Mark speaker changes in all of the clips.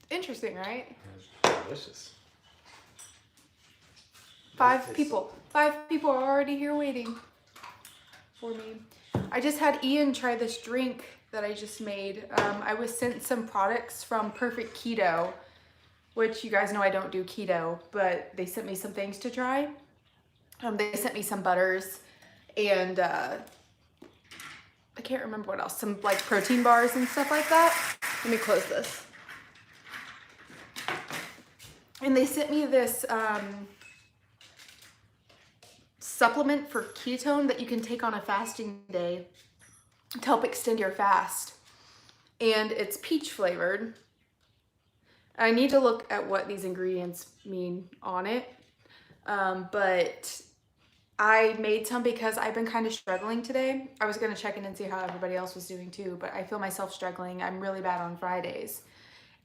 Speaker 1: Interesting, right?
Speaker 2: It's delicious.
Speaker 1: Five people are already here waiting for me. I just had Ian try this drink that I just made. I was sent some products from Perfect Keto, which you guys know I don't do keto, but they sent me some things to try. They sent me some butters and I can't remember what else, some like protein bars and stuff like that. Let me close this. And they sent me this supplement for ketone that you can take on a fasting day to help extend your fast. And it's peach flavored. I need to look at what these ingredients mean on it. But I made some because I've been kind of struggling today. I was going to check in and see how everybody else was doing too, but I feel myself struggling. I'm really bad on Fridays.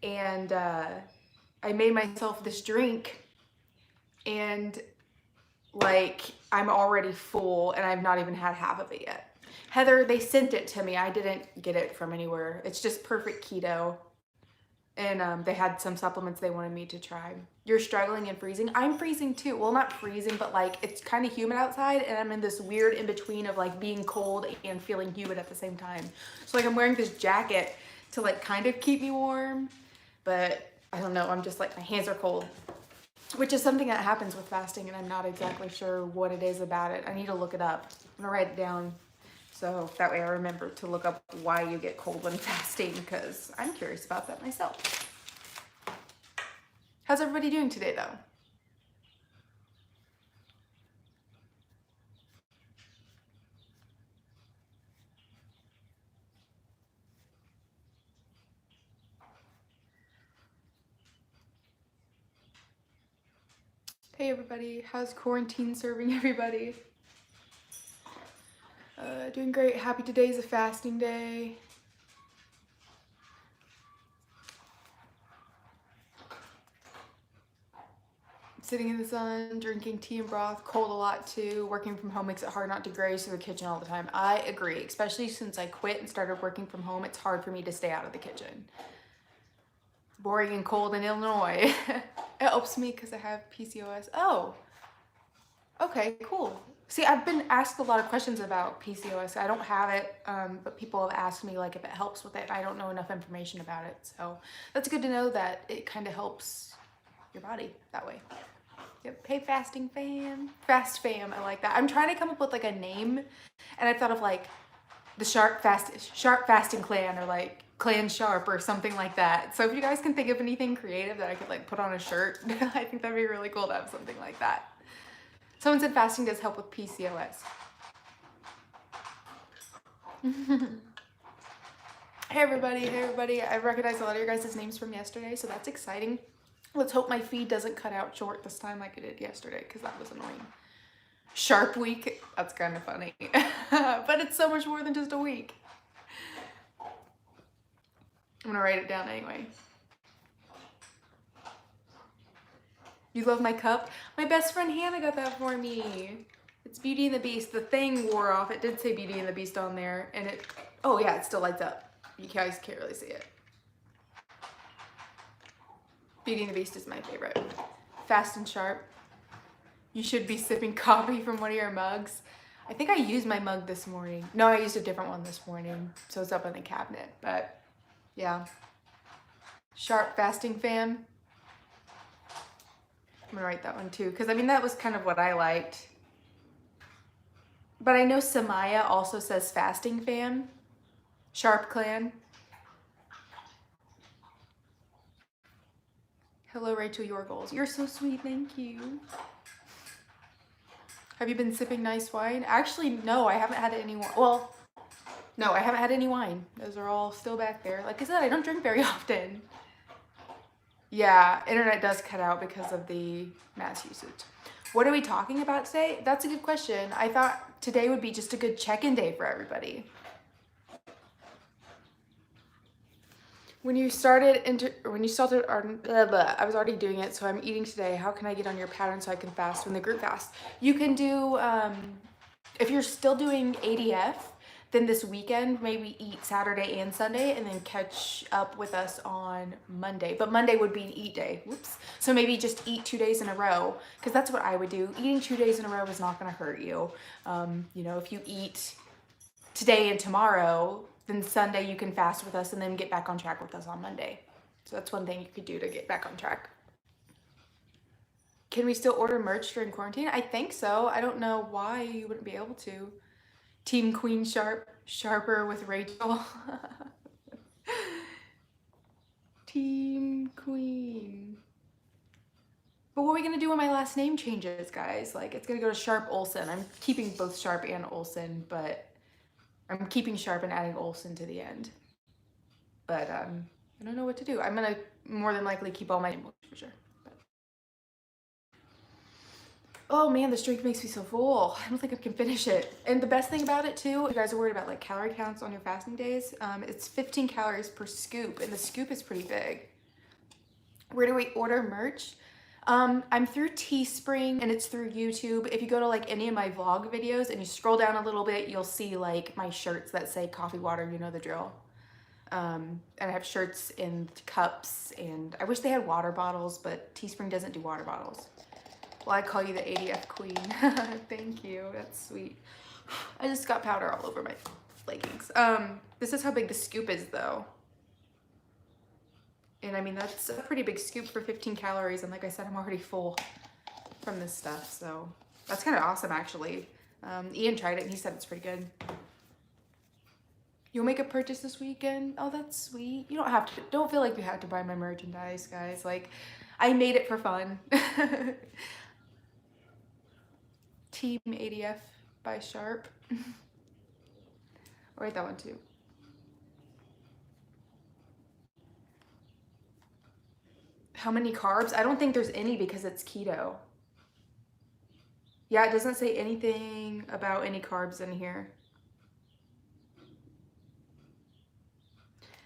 Speaker 1: And I made myself this drink and like I'm already full and I've not even had half of it yet. Heather, they sent it to me. I didn't get it from anywhere. It's just Perfect Keto. And they had some supplements they wanted me to try. You're struggling and freezing. I'm freezing too. Well, not freezing, but like it's kind of humid outside and I'm in this weird in between of like being cold and feeling humid at the same time. So like I'm wearing this jacket to like kind of keep me warm, but I don't know. I'm just like, my hands are cold, which is something that happens with fasting and I'm not exactly sure what it is about it. I need to look it up. I'm gonna write it down so that way I remember to look up why you get cold when fasting, because I'm curious about that myself. How's everybody doing today though? Hey everybody, how's quarantine serving everybody? Doing great. Happy today's a fasting day. Sitting in the sun, drinking tea and broth, cold a lot too. Working from home makes it hard not to graze through the kitchen all the time. I agree, especially since I quit and started working from home. It's hard for me to stay out of the kitchen. Boring and cold in Illinois. It helps me because I have PCOS. Oh, okay, cool. See, I've been asked a lot of questions about PCOS. I don't have it, but people have asked me like if it helps with it. I don't know enough information about it, so that's good to know that it kind of helps your body that way. Yep. Hey, fasting fam. Fast fam, I like that. I'm trying to come up with like a name, and I thought of like the Sharp Fasting Clan, or like Clan Sharp or something like that. So if you guys can think of anything creative that I could like put on a shirt, I think that'd be really cool to have something like that. Someone said fasting does help with PCOS. Hey everybody. I recognize a lot of your guys' names from yesterday, so that's exciting. Let's hope my feed doesn't cut out short this time like it did yesterday, because that was annoying. Sharp week, that's kind of funny. But it's so much more than just a week. I'm gonna write it down anyway. You love my cup? My best friend Hannah got that for me. It's Beauty and the Beast. The thing wore off. It did say Beauty and the Beast on there, and it, oh yeah, it still lights up. You guys can't really see it. Beauty and the Beast is my favorite. Fast and sharp. You should be sipping coffee from one of your mugs. I think I used my mug this morning. No, I used a different one this morning, so it's up in the cabinet, but yeah. Sharp fasting fam. I'm gonna write that one too, because I mean, that was kind of what I liked. But I know Samaya also says fasting fam. Sharp clan. Hello, Rachel, your goals. You're so sweet, thank you. Have you been sipping nice wine? Actually, no, I haven't had any wine. Well, no, I haven't had any wine. Those are all still back there. Like I said, I don't drink very often. Yeah, internet does cut out because of the mass usage. What are we talking about today? That's a good question. I thought today would be just a good check-in day for everybody. When you started, I was already doing it, so I'm eating today. How can I get on your pattern so I can fast when the group fasts? You can do, if you're still doing ADF, then this weekend, maybe eat Saturday and Sunday and then catch up with us on Monday. But Monday would be an eat day. Whoops. So maybe just eat 2 days in a row, because that's what I would do. Eating 2 days in a row is not going to hurt you. You know, if you eat today and tomorrow, then Sunday you can fast with us and then get back on track with us on Monday. So that's one thing you could do to get back on track. Can we still order merch during quarantine? I think so. I don't know why you wouldn't be able to. Team Queen Sharp, sharper with Rachel. Team Queen. But what are we gonna do when my last name changes, guys? Like, it's gonna go to Sharp Olsen. I'm keeping both Sharp and Olsen, but I'm keeping Sharp and adding Olsen to the end. But I don't know what to do. I'm gonna more than likely keep all my names for sure. Oh man, this drink makes me so full. I don't think I can finish it. And the best thing about it too, if you guys are worried about like calorie counts on your fasting days, it's 15 calories per scoop, and the scoop is pretty big. Where do we order merch? I'm through Teespring and it's through YouTube. If you go to like any of my vlog videos and you scroll down a little bit, you'll see like my shirts that say coffee water, you know the drill. And I have shirts in cups, and I wish they had water bottles, but Teespring doesn't do water bottles. Well, I call you the ADF queen. Thank you, that's sweet. I just got powder all over my leggings. This is how big the scoop is though. And I mean, that's a pretty big scoop for 15 calories. And like I said, I'm already full from this stuff. So that's kind of awesome actually. Ian tried it and he said it's pretty good. You'll make a purchase this weekend? Oh, that's sweet. You don't have to, don't feel like you have to buy my merchandise, guys. Like, I made it for fun. Team ADF by Sharp. I'll write that one too. How many carbs? I don't think there's any because it's keto. Yeah, it doesn't say anything about any carbs in here.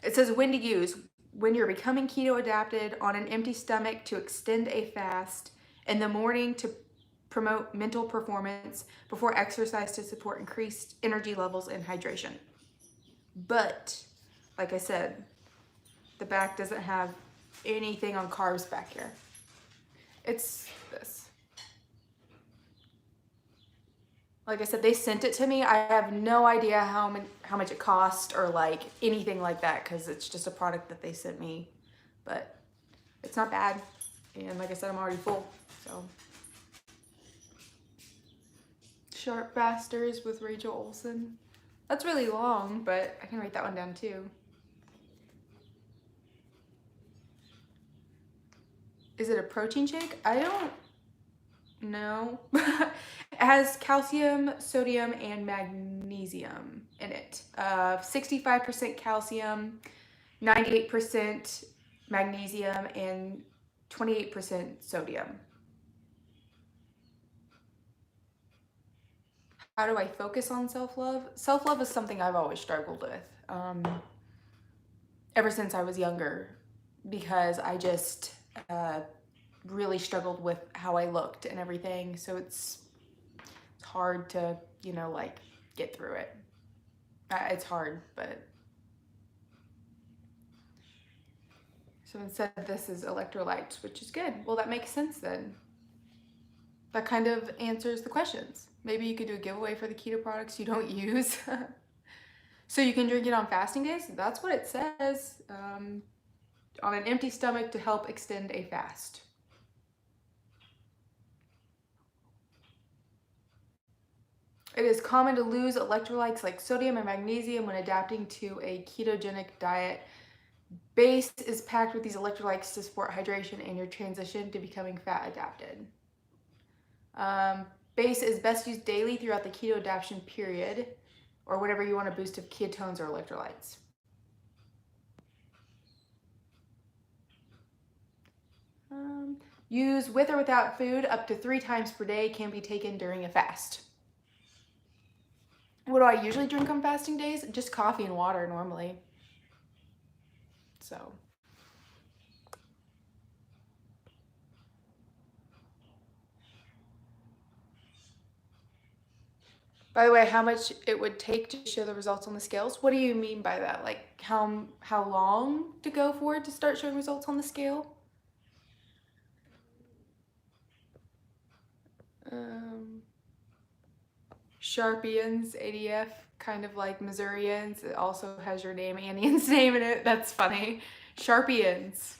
Speaker 1: It says when to use. When you're becoming keto adapted, on an empty stomach to extend a fast, in the morning to promote mental performance, before exercise to support increased energy levels and hydration. But, like I said, the back doesn't have anything on carbs back here. It's this. Like I said, they sent it to me. I have no idea how much it cost or like anything like that, because it's just a product that they sent me. But it's not bad. And like I said, I'm already full. So Sharp Fasters with Rachel Olsen. That's really long, but I can write that one down too. Is it a protein shake? I don't know. It has calcium, sodium, and magnesium in it. 65% calcium, 98% magnesium, and 28% sodium. How do I focus on self-love? Self-love is something I've always struggled with ever since I was younger, because I just really struggled with how I looked and everything. So it's hard to, you know, like get through it. It's hard, but. So instead this is electrolytes, which is good. Well, that makes sense then. That kind of answers the questions. Maybe you could do a giveaway for the keto products you don't use. So you can drink it on fasting days. That's what it says. On an empty stomach to help extend a fast. It is common to lose electrolytes like sodium and magnesium when adapting to a ketogenic diet. Base is packed with these electrolytes to support hydration and your transition to becoming fat adapted. Base is best used daily throughout the keto adaptation period, or whenever you want a boost of ketones or electrolytes. Use with or without food up to 3 times per day, can be taken during a fast. What do I usually drink on fasting days? Just coffee and water normally. So. By the way, how much it would take to show the results on the scales? What do you mean by that? Like how long to go for it to start showing results on the scale? Sharpians, ADF, kind of like Missourians. It also has your name, Annian's name in it. That's funny. Sharpians.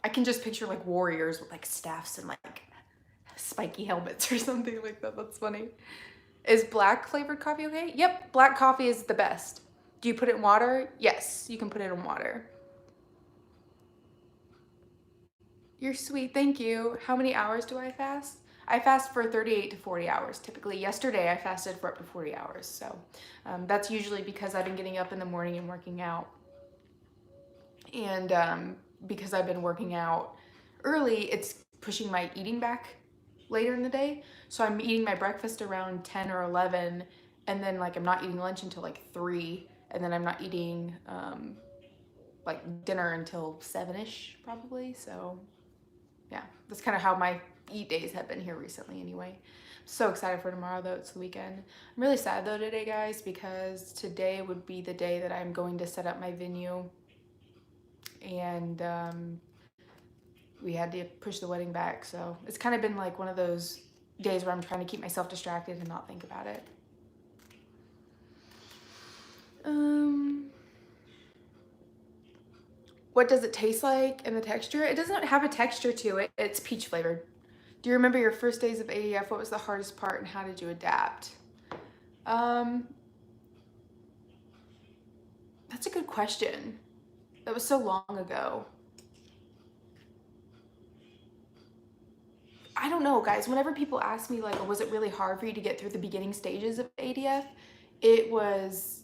Speaker 1: I can just picture like warriors with like staffs and like spiky helmets or something like that. That's funny. Is black flavored coffee okay? Yep, black coffee is the best. Do you put it in water? Yes, you can put it in water. You're sweet, thank you. How many hours do I fast? I fast for 38 to 40 hours. Typically, yesterday I fasted for up to 40 hours. So that's usually because I've been getting up in the morning and working out. And because I've been working out early, it's pushing my eating back later in the day. So I'm eating my breakfast around 10 or 11, and then like I'm not eating lunch until like 3, and then I'm not eating like dinner until 7-ish probably. So yeah, that's kind of how my eat days have been here recently anyway. I'm so excited for tomorrow though, it's the weekend. I'm really sad though today, guys, because today would be the day that I'm going to set up my venue, and we had to push the wedding back. So it's kind of been like one of those days where I'm trying to keep myself distracted and not think about it. What does it taste like and the texture? It doesn't have a texture to it. It's peach flavored. Do you remember your first days of ADF? What was the hardest part and how did you adapt? That's a good question. That was so long ago. I don't know, guys. Whenever people ask me, like, was it really hard for you to get through the beginning stages of ADF? It was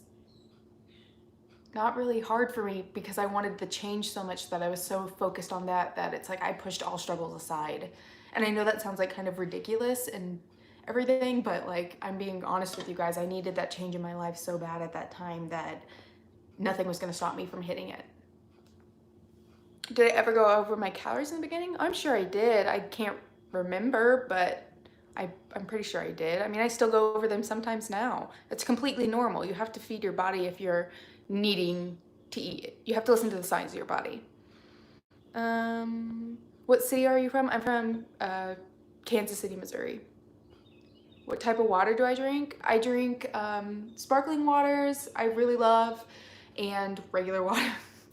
Speaker 1: not really hard for me because I wanted the change so much that I was so focused on that it's like I pushed all struggles aside. And I know that sounds like kind of ridiculous and everything, but like I'm being honest with you guys, I needed that change in my life so bad at that time that nothing was going to stop me from hitting it. Did I ever go over my calories in the beginning? I'm sure I did. I can't remember, but I'm pretty sure I did. I mean, I still go over them sometimes now. It's completely normal. You have to feed your body if you're needing to eat. You have to listen to the signs of your body. What city are you from? I'm from Kansas City, Missouri. What type of water do I drink? I drink sparkling waters, I really love, and regular water.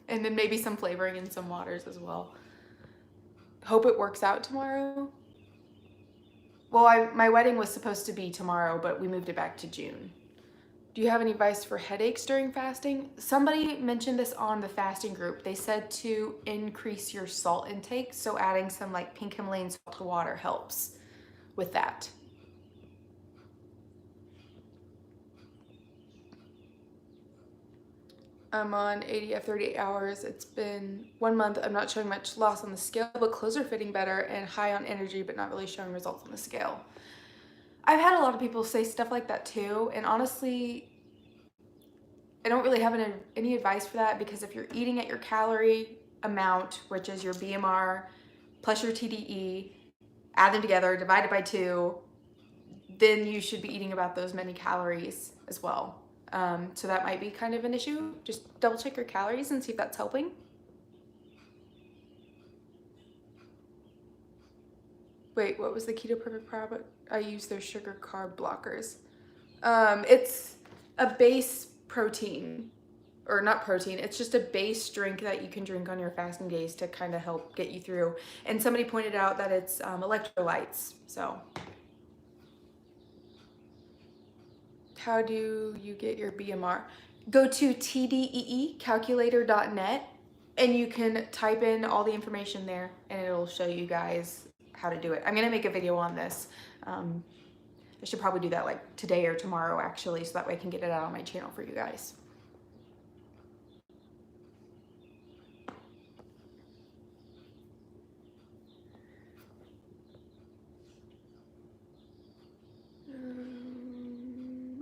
Speaker 1: And then maybe some flavoring in some waters as well. Hope it works out tomorrow. Well, my wedding was supposed to be tomorrow, but we moved it back to June. Do you have any advice for headaches during fasting? Somebody mentioned this on the fasting group. They said to increase your salt intake, so adding some like pink Himalayan salt to water helps with that. I'm on ADF 38 hours. It's been 1 month. I'm not showing much loss on the scale, but clothes are fitting better and high on energy, but not really showing results on the scale. I've had a lot of people say stuff like that too, and honestly, I don't really have any advice for that, because if you're eating at your calorie amount, which is your BMR plus your TDE, add them together, divide it by 2, then you should be eating about those many calories as well. So that might be kind of an issue. Just double check your calories and see if that's helping. Wait, what was the Keto Perfect product? I use their sugar carb blockers. It's a base protein, or not protein, it's just a base drink that you can drink on your fasting days to kind of help get you through. And somebody pointed out that it's electrolytes, so. How do you get your BMR? Go to tdeecalculator.net and you can type in all the information there and it'll show you guys how to do it. I'm gonna make a video on this. I should probably do that like today or tomorrow actually, so that way I can get it out on my channel for you guys.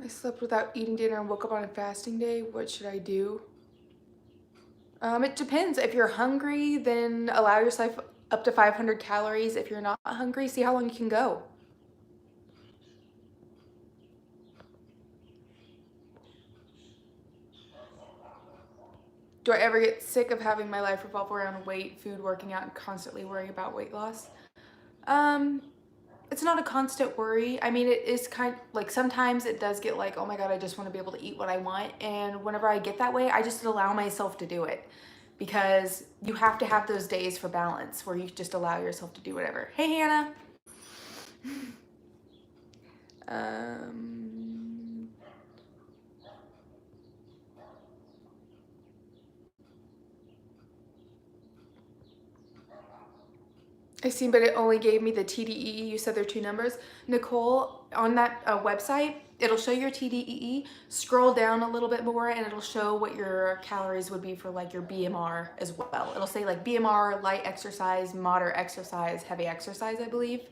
Speaker 1: I slept without eating dinner and woke up on a fasting day. What should I do? It depends. If you're hungry, then allow yourself up to 500 calories. If you're not hungry, see how long you can go. Do I ever get sick of having my life revolve around weight, food, working out, and constantly worrying about weight loss? It's not a constant worry. I mean, it is kind of like sometimes it does get like, oh my God, I just want to be able to eat what I want. And whenever I get that way, I just allow myself to do it, because you have to have those days for balance where you just allow yourself to do whatever. Hey, Hannah. I see, but it only gave me the TDEE. You said there are 2 numbers. Nicole, on that website, it'll show your TDEE. Scroll down a little bit more and it'll show what your calories would be for like your BMR as well. It'll say like BMR, light exercise, moderate exercise, heavy exercise, I believe.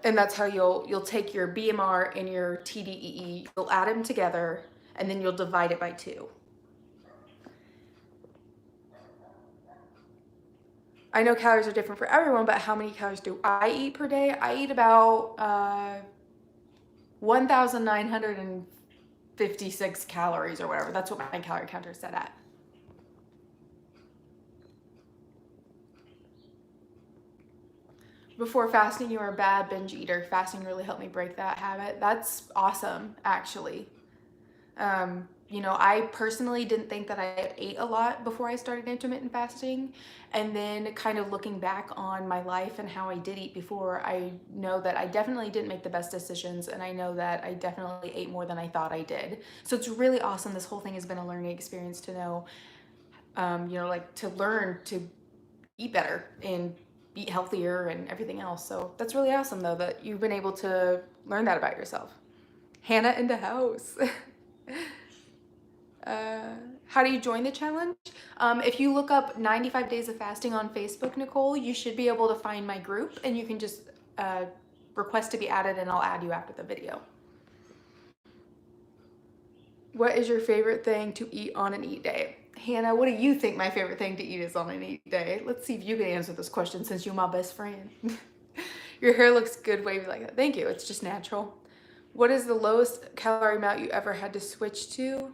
Speaker 1: And that's how you'll take your BMR and your TDEE, you'll add them together, and then you'll divide it by 2. I know calories are different for everyone, but how many calories do I eat per day? I eat about 1,956 calories or whatever. That's what my calorie counter is set at. Before fasting, you were a bad binge eater. Fasting really helped me break that habit. That's awesome, actually. You know, I personally didn't think that I ate a lot before I started intermittent fasting. And then kind of looking back on my life and how I did eat before, I know that I definitely didn't make the best decisions. And I know that I definitely ate more than I thought I did. So it's really awesome. This whole thing has been a learning experience to know, you know, like to learn to eat better and eat healthier and everything else. So that's really awesome though, that you've been able to learn that about yourself. Hannah in the house. How do you join the challenge? If you look up 95 days of fasting on Facebook, Nicole, you should be able to find my group, and you can just request to be added and I'll add you after the video. What is your favorite thing to eat on an eat day? Hannah, what do you think my favorite thing to eat is on an eat day? Let's see if you can answer this question since you're my best friend. Your hair looks good wavy like that. Thank you. It's just natural. What is the lowest calorie amount you ever had to switch to?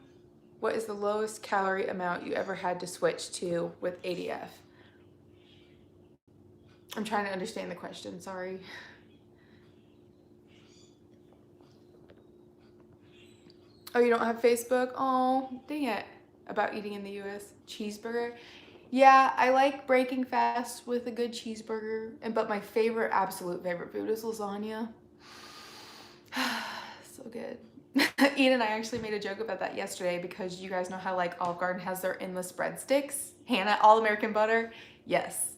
Speaker 1: What is the lowest calorie amount you ever had to switch to with ADF? I'm trying to understand the question, sorry. Oh, you don't have Facebook? Oh, dang it. About eating in the US. Cheeseburger? Yeah, I like breaking fast with a good cheeseburger. But my favorite, absolute favorite food is lasagna. So good. Ian and I actually made a joke about that yesterday because you guys know how like Olive Garden has their endless breadsticks. Hannah, all American butter. Yes.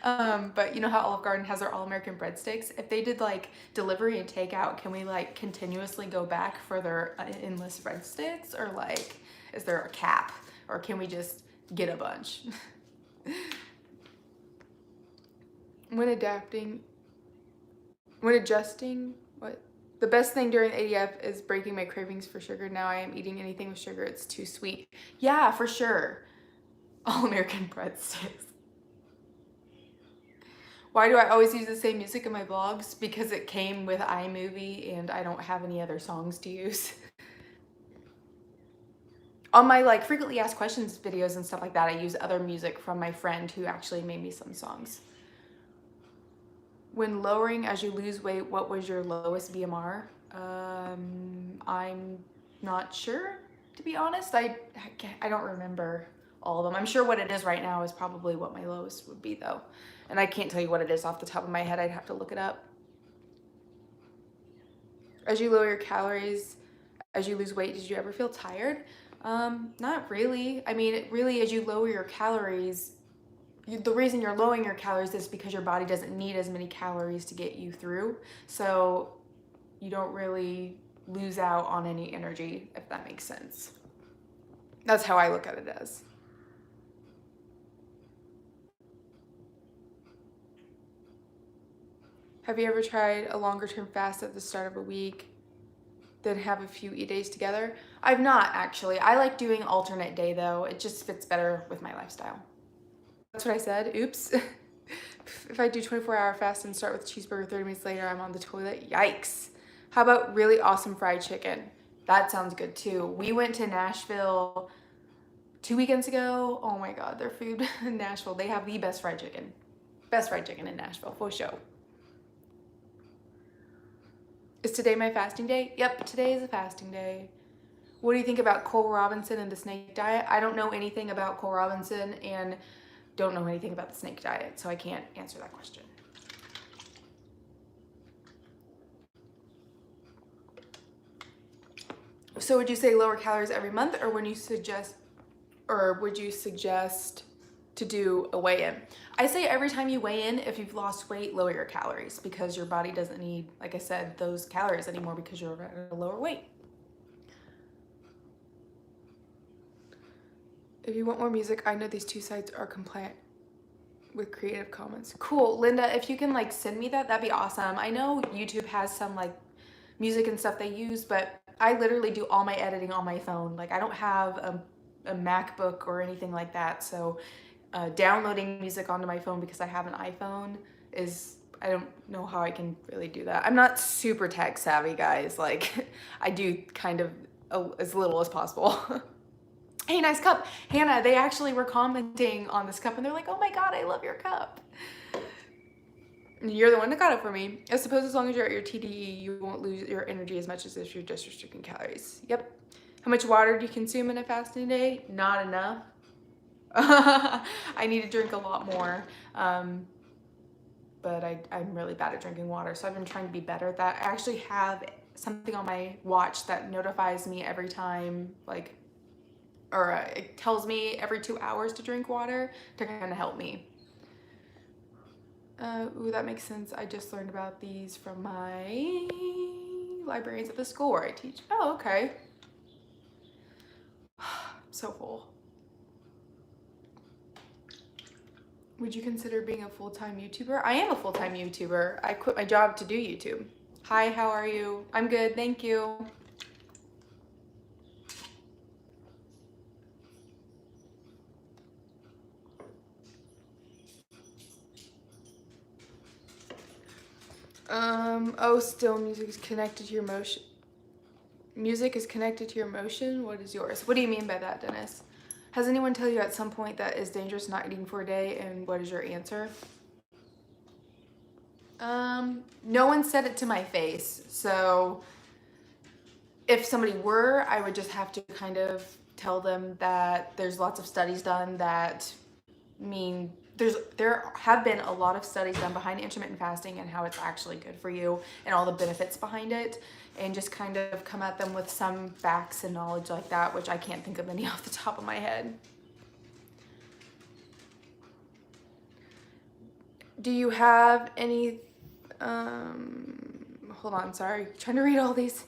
Speaker 1: But you know how Olive Garden has their all American breadsticks? If they did like delivery and takeout, can we like continuously go back for their endless breadsticks, or like is there a cap, or can we just get a bunch? When adjusting, what? The best thing during ADF is breaking my cravings for sugar. Now I am eating anything with sugar. It's too sweet. Yeah, for sure. All American breadsticks. Why do I always use the same music in my vlogs? Because it came with iMovie and I don't have any other songs to use. On my like frequently asked questions videos and stuff like that, I use other music from my friend who actually made me some songs. When lowering as you lose weight, what was your lowest BMR? I'm not sure, to be honest. I don't remember all of them. I'm sure what it is right now is probably what my lowest would be though. And I can't tell you what it is off the top of my head. I'd have to look it up. As you lower your calories, as you lose weight, did you ever feel tired? Not really. I mean, really, as you lower your calories, the reason you're lowering your calories is because your body doesn't need as many calories to get you through. So you don't really lose out on any energy, if that makes sense. That's how I look at it as. Have you ever tried a longer term fast at the start of a week, then have a few eat days together? I've not actually. I like doing alternate day though. It just fits better with my lifestyle. That's what I said. Oops. If I do 24-hour fast and start with cheeseburger 30 minutes later, I'm on the toilet. Yikes. How about really awesome fried chicken? That sounds good too. We went to Nashville 2 weekends ago. Oh my God, their food in Nashville. They have the best fried chicken. Best fried chicken in Nashville, for sure. Is today my fasting day? Yep, today is a fasting day. What do you think about Cole Robinson and the snake diet? I don't know anything about Cole Robinson and don't know anything about the snake diet, so I can't answer that question. So would you say lower calories every month, or would you suggest to do a weigh-in? I say every time you weigh in, if you've lost weight, lower your calories, because your body doesn't need, like I said, those calories anymore because you're at a lower weight. If you want more music, I know these two sites are compliant with Creative Commons. Cool. Linda, if you can like send me that, that'd be awesome. I know YouTube has some like music and stuff they use, but I literally do all my editing on my phone. Like I don't have a MacBook or anything like that. So downloading music onto my phone because I have an iPhone is, I don't know how I can really do that. I'm not super tech savvy, guys. Like I do kind of as little as possible. Hey, nice cup. Hannah, they actually were commenting on this cup and they're like, oh my God, I love your cup. You're the one that got it for me. I suppose as long as you're at your TDE, you won't lose your energy as much as if you're just restricting calories. Yep. How much water do you consume in a fasting day? Not enough. I need to drink a lot more. But I'm really bad at drinking water, so I've been trying to be better at that. I actually have something on my watch that notifies me every time, like, or it tells me every 2 hours to drink water to kind of help me. Ooh, that makes sense. I just learned about these from my librarians at the school where I teach. Oh, okay. So full. Would you consider being a full-time YouTuber? I am a full-time YouTuber. I quit my job to do YouTube. Hi, how are you? I'm good, thank you. Oh, still music is connected to your emotion. Music is connected to your emotion? What is yours? What do you mean by that, Dennis? Has anyone tell you at some point that it's dangerous not eating for a day, and what is your answer? No one said it to my face, so if somebody were, I would just have to kind of tell them that there's lots of studies done that mean there have been a lot of studies done behind intermittent fasting and how it's actually good for you and all the benefits behind it, and just kind of come at them with some facts and knowledge like that, which I can't think of any off the top of my head. Do you have any, hold on, sorry, trying to read all these.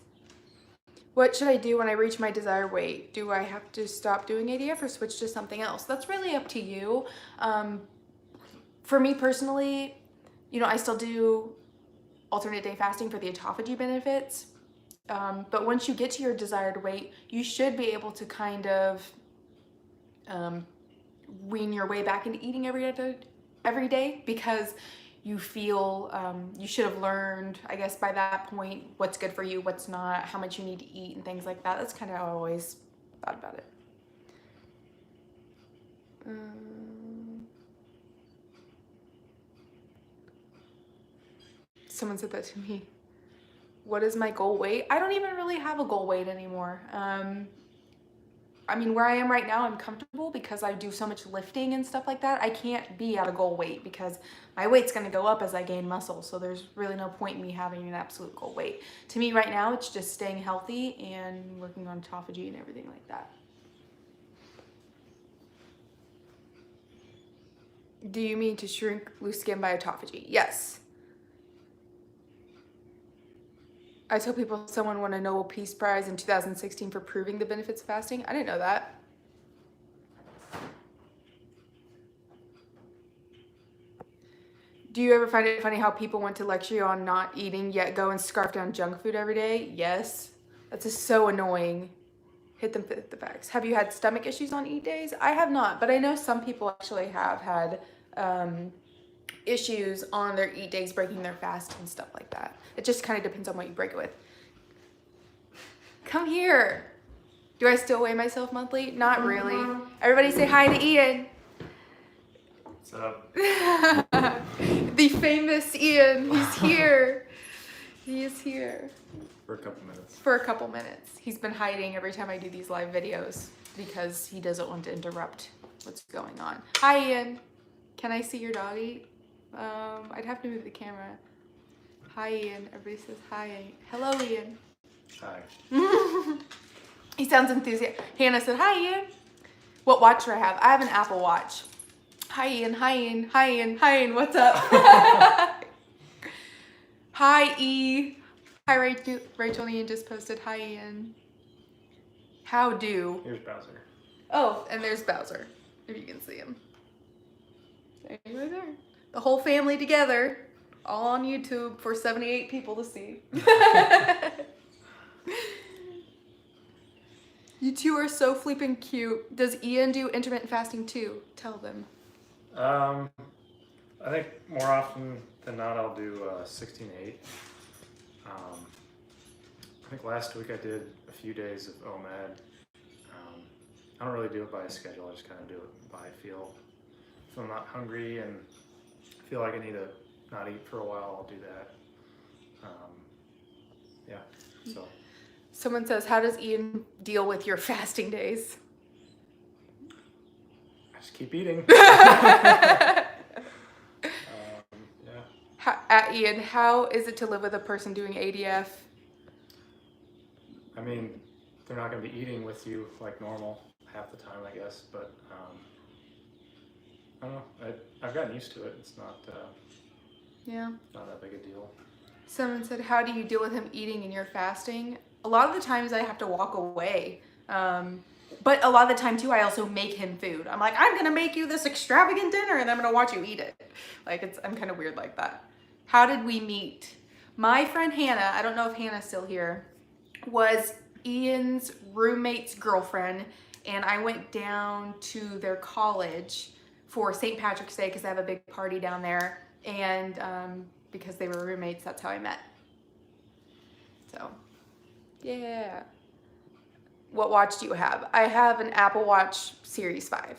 Speaker 1: What should I do when I reach my desired weight? Do I have to stop doing ADF or switch to something else? That's really up to you. For me personally, you know, I still do alternate day fasting for the autophagy benefits. But once you get to your desired weight, you should be able to kind of wean your way back into eating every day, because you feel you should have learned, I guess, by that point, what's good for you, what's not, how much you need to eat and things like that. That's kind of how I always thought about it. Someone said that to me. What is my goal weight? I don't even really have a goal weight anymore. I mean, where I am right now, I'm comfortable because I do so much lifting and stuff like that. I can't be at a goal weight because my weight's going to go up as I gain muscle. So there's really no point in me having an absolute goal weight. To me right now, it's just staying healthy and working on autophagy and everything like that. Do you mean to shrink loose skin by autophagy? Yes. I tell people someone won a Nobel Peace Prize in 2016 for proving the benefits of fasting. I didn't know that. Do you ever find it funny how people want to lecture you on not eating yet go and scarf down junk food every day? Yes. That's just so annoying. Hit them with the facts. Have you had stomach issues on eat days? I have not, but I know some people actually have had issues on their eat days, breaking their fast and stuff like that. It just kind of depends on what you break it with. Come here. Do I still weigh myself monthly? Not really. Everybody say hi to Ian.
Speaker 2: What's up?
Speaker 1: The famous Ian. He's here. He is here.
Speaker 2: For a couple minutes.
Speaker 1: For a couple minutes. He's been hiding every time I do these live videos because he doesn't want to interrupt what's going on. Hi, Ian. Can I see your doggy? I'd have to move the camera. Hi, Ian. Everybody says hi. Hello, Ian.
Speaker 2: Hi.
Speaker 1: He sounds enthusiastic. Hannah said, hi, Ian. What watch do I have? I have an Apple Watch. Hi, Ian. Hi, Ian. Hi, Ian. Hi, Ian. What's up? Hi, E. Hi, Rachel. Rachel and Ian just posted. Hi, Ian. How do?
Speaker 2: Here's Bowser.
Speaker 1: Oh, and there's Bowser, if you can see him. There you go there. The whole family together, all on YouTube for 78 people to see. You two are so flipping cute. Does Ian do intermittent fasting too? Tell them.
Speaker 2: I think more often than not I'll do 16-8. I think last week I did a few days of OMAD. I don't really do it by a schedule, I just kind of do it by feel. If I'm not hungry and feel like I need to not eat for a while, I'll do that. Yeah, so.
Speaker 1: Someone says, how does Ian deal with your fasting days?
Speaker 2: I just keep eating.
Speaker 1: Yeah. Ian, how is it to live with a person doing ADF?
Speaker 2: I mean, they're not going to be eating with you like normal half the time, I guess, but I don't know. I've gotten used to it. It's not not that big a deal.
Speaker 1: Someone said, how do you deal with him eating and you're fasting? A lot of the times I have to walk away. But a lot of the time too, I also make him food. I'm like, I'm gonna make you this extravagant dinner and I'm gonna watch you eat it. Like I'm kind of weird like that. How did we meet? My friend Hannah, I don't know if Hannah's still here, was Ian's roommate's girlfriend, and I went down to their college for St. Patrick's Day because they have a big party down there, and because they were roommates, that's how I met. So, yeah. What watch do you have? I have an Apple Watch Series 5.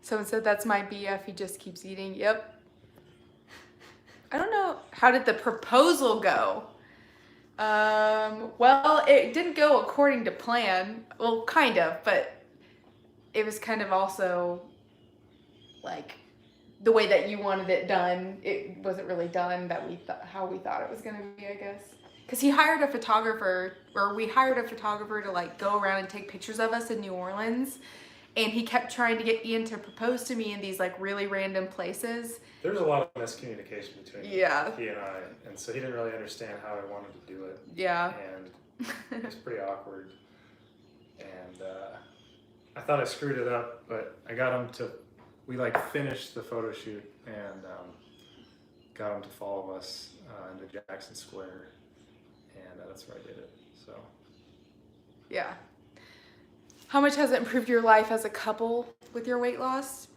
Speaker 1: Someone said that's my BF, he just keeps eating. Yep. I don't know, how did the proposal go? Well, it didn't go according to plan. Well, kind of, but it was kind of also like the way that you wanted it done. It wasn't really done that how we thought it was gonna be, I guess. Because he hired a photographer, or we hired a photographer to like go around and take pictures of us in New Orleans. And he kept trying to get Ian to propose to me in these like really random places.
Speaker 2: There was a lot of miscommunication between he and I, and so he didn't really understand how I wanted to do it.
Speaker 1: Yeah.
Speaker 2: And it was pretty awkward. And I thought I screwed it up, but I got him to, we like finished the photo shoot and got him to follow us into Jackson Square. And that's where I did it, so.
Speaker 1: Yeah. How much has it improved your life as a couple with your weight loss?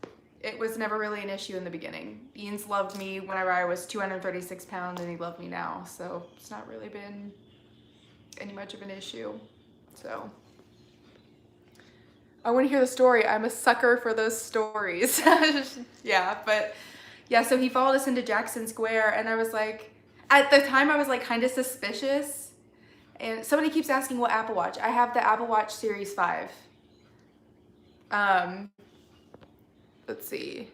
Speaker 1: It was never really an issue in the beginning. Ian's loved me whenever I was 236 pounds and he loved me now. So it's not really been any much of an issue. So I want to hear the story. I'm a sucker for those stories. Yeah, but yeah, so he followed us into Jackson Square and I was like, at the time I was like kind of suspicious. And somebody keeps asking what Apple Watch. I have the Apple Watch Series 5. Let's see.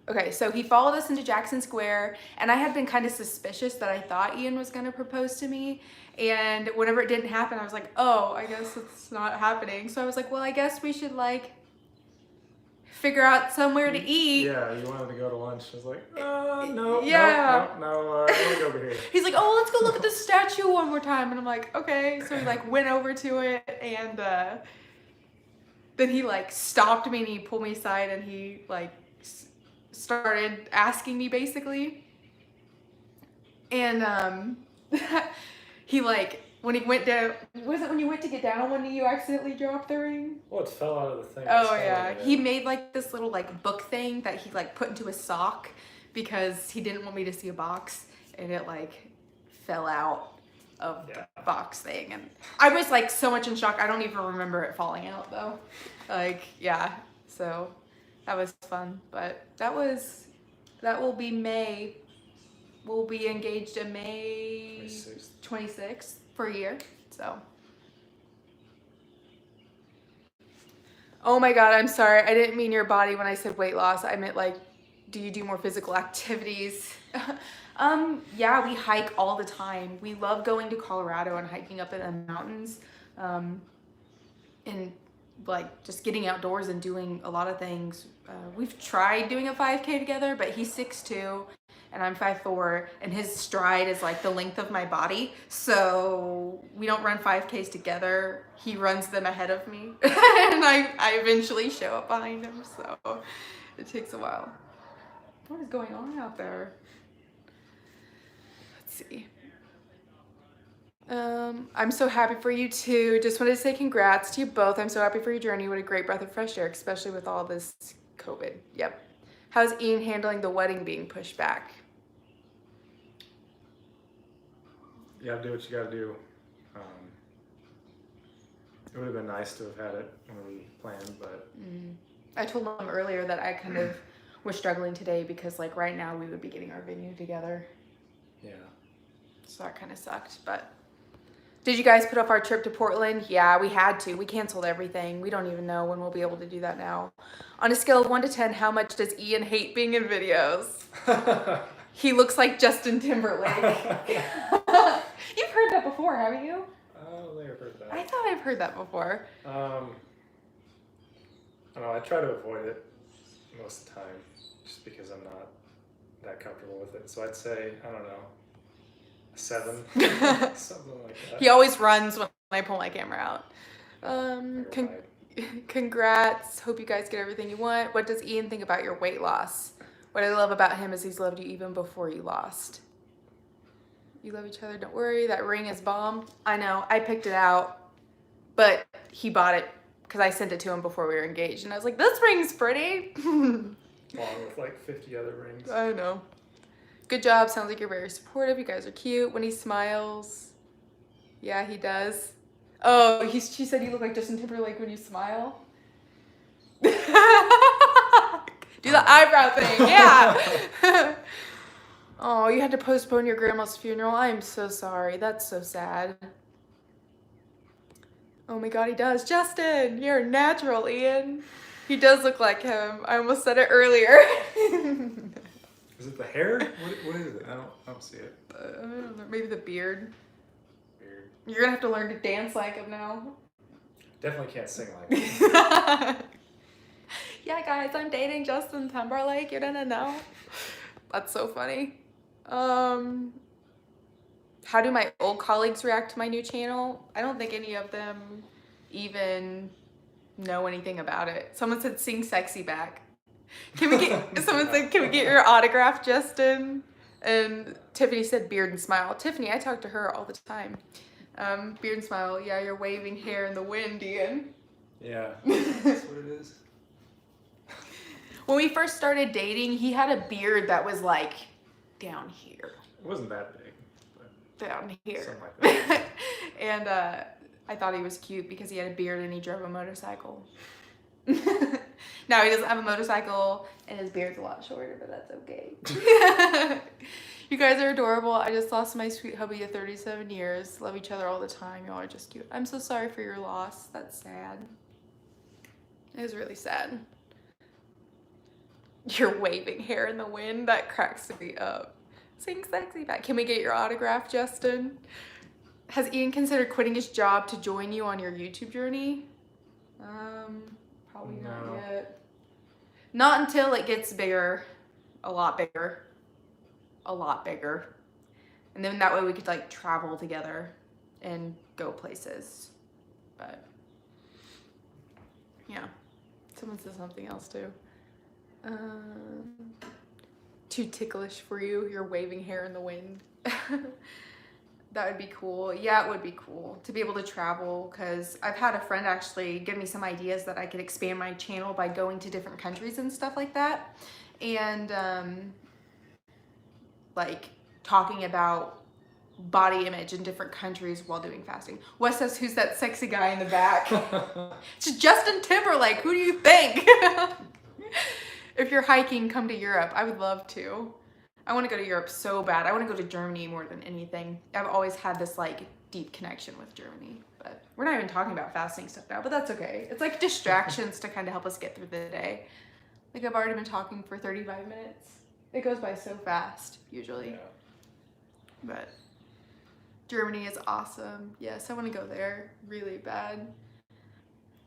Speaker 1: Okay, so he followed us into Jackson Square, and I had been kind of suspicious that I thought Ian was going to propose to me. And whenever it didn't happen, I was like, oh, I guess it's not happening. So I was like, well, I guess we should like figure out somewhere to eat.
Speaker 2: Yeah, you wanted to go to lunch. I was like, no,
Speaker 1: yeah.
Speaker 2: no, I want to go over here.
Speaker 1: He's like, oh, let's go look at the statue one more time. And I'm like, okay. So we like went over to it, and then he like stopped me and he pulled me aside and he like started asking me basically. And he like, when he went down, was it when you went to get down when you accidentally dropped the ring?
Speaker 2: Well, it fell out of the thing.
Speaker 1: Oh yeah, he made like this little like book thing that he like put into his sock because he didn't want me to see a box. and it like fell out of
Speaker 2: Yeah.
Speaker 1: the box thing, and I was like so much in shock. I don't even remember it falling out though. Like, yeah, so that was fun. But that will be May. We'll be engaged in May 26th for a year. So, oh my God, I'm sorry. I didn't mean your body when I said weight loss. I meant like, do you do more physical activities? Yeah, we hike all the time. We love going to Colorado and hiking up in the mountains. And like just getting outdoors and doing a lot of things. We've tried doing a 5K together, but he's 6'2" and I'm 5'4", and his stride is like the length of my body. So we don't run 5Ks together. He runs them ahead of me and I eventually show up behind him. So it takes a while. What is going on out there? Let's see. I'm so happy for you too. Just wanted to say congrats to you both. I'm so happy for your journey. What a great breath of fresh air, especially with all this COVID. Yep. How's Ian handling the wedding being pushed back?
Speaker 2: You gotta do what you gotta do. It would have been nice to have had it when we planned, but
Speaker 1: I told him earlier that I kind of was struggling today because like right now we would be getting our venue together.
Speaker 2: yeah.
Speaker 1: So that kind of sucked, but did you guys put off our trip to Portland? Yeah, we had to. We canceled everything. We don't even know when we'll be able to do that now. On a scale of 1 to 10, how much does Ian hate being in videos? He looks like Justin Timberlake. You've heard that before, haven't you?
Speaker 2: Oh, I may have heard that.
Speaker 1: I thought I've heard that before.
Speaker 2: I don't know. I try to avoid it most of the time, just because I'm not that comfortable with it. So I'd say, I don't know, 7, something like that.
Speaker 1: He always runs when I pull my camera out. Congrats. Hope you guys get everything you want. What does Ian think about your weight loss? What I love about him is he's loved you even before you lost. You love each other, don't worry. That ring is bomb. I know, I picked it out, but he bought it because I sent it to him before we were engaged. And I was like, this ring's pretty.
Speaker 2: Along with like 50 other rings.
Speaker 1: I know. Good job. Sounds like you're very supportive. You guys are cute. When he smiles. Yeah, he does. Oh, she said you look like Justin Timberlake when you smile. Do the eyebrow thing. Yeah. Oh, you had to postpone your grandma's funeral. I am so sorry. That's so sad. Oh my God, he does. Justin, you're natural, Ian. He does look like him. I almost said it earlier.
Speaker 2: Is it the hair? What is it? I don't see it.
Speaker 1: I don't know, maybe the beard.
Speaker 2: Weird.
Speaker 1: You're gonna have to learn to dance like him now.
Speaker 2: Definitely can't sing like him.
Speaker 1: Yeah, guys, I'm dating Justin Timberlake. You didn't know? That's so funny. How do my old colleagues react to my new channel? I don't think any of them even know anything about it. Someone said sing sexy back. Can we get someone said, can we get your autograph, Justin? And Tiffany said beard and smile. Tiffany, I talk to her all the time. Beard and smile. Yeah, you're waving hair in the wind, Ian.
Speaker 2: Yeah, that's what it is.
Speaker 1: When we first started dating, he had a beard that was like down here.
Speaker 2: It wasn't that big, but
Speaker 1: Down here.
Speaker 2: something like that.
Speaker 1: And I thought he was cute because he had a beard and he drove a motorcycle. Now he doesn't have a motorcycle and his beard's a lot shorter, but that's okay. You guys are adorable. I just lost my sweet hubby of 37 years. Love each other all the time. Y'all are just cute. I'm so sorry for your loss. That's sad. It was really sad. You're waving hair in the wind. That cracks me up. Sing sexy back. Can we get your autograph, Justin? Has Ian considered quitting his job to join you on your YouTube journey? Probably not
Speaker 2: No.
Speaker 1: yet. Not until it gets bigger. A lot bigger. A lot bigger. And then that way we could like travel together and go places. But yeah. Someone said something else too. Too ticklish for you. You're waving hair in the wind. That would be cool. Yeah, it would be cool to be able to travel, because I've had a friend actually give me some ideas that I could expand my channel by going to different countries and stuff like that. And like talking about body image in different countries while doing fasting. Wes says, who's that sexy guy in the back? It's Justin Timberlake. Who do you think? If you're hiking, come to Europe. I would love to. I want to go to Europe so bad. I want to go to Germany more than anything. I've always had this like deep connection with Germany, but we're not even talking about fasting stuff now, but that's okay. It's like distractions to kind of help us get through the day. Like I've already been talking for 35 minutes. It goes by so fast usually.
Speaker 2: Yeah.
Speaker 1: But Germany is awesome. Yes, I want to go there really bad.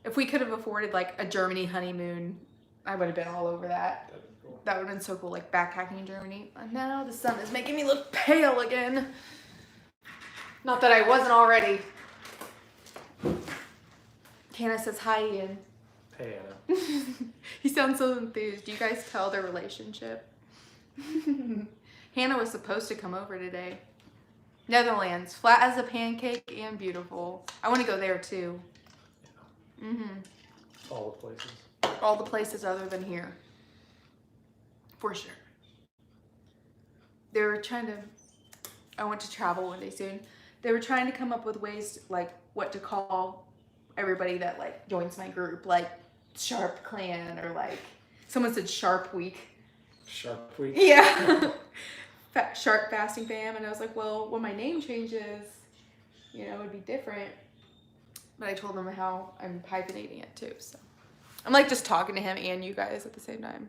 Speaker 1: If we could have afforded like a Germany honeymoon, I would have been all over that.
Speaker 2: That'd be cool.
Speaker 1: That would have been so cool, like backpacking in Germany. And now the sun is making me look pale again. Not that I wasn't already. Hannah says, hi, Ian.
Speaker 2: Hey, Anna.
Speaker 1: He sounds so enthused. Do you guys tell their relationship? Hannah was supposed to come over today. Netherlands, flat as a pancake and beautiful. I want to go there too.
Speaker 2: All the places.
Speaker 1: All the places other than here. For sure. They were trying to, I want to travel one day soon. They were trying to come up with ways like what to call everybody that like joins my group, like Sharp Clan or like someone said Sharp Week.
Speaker 2: Sharp Week.
Speaker 1: Yeah. Sharp Fasting Fam. And I was like, well, when my name changes, you know, it would be different. But I told them how I'm hyphenating it too. So I'm like just talking to him and you guys at the same time.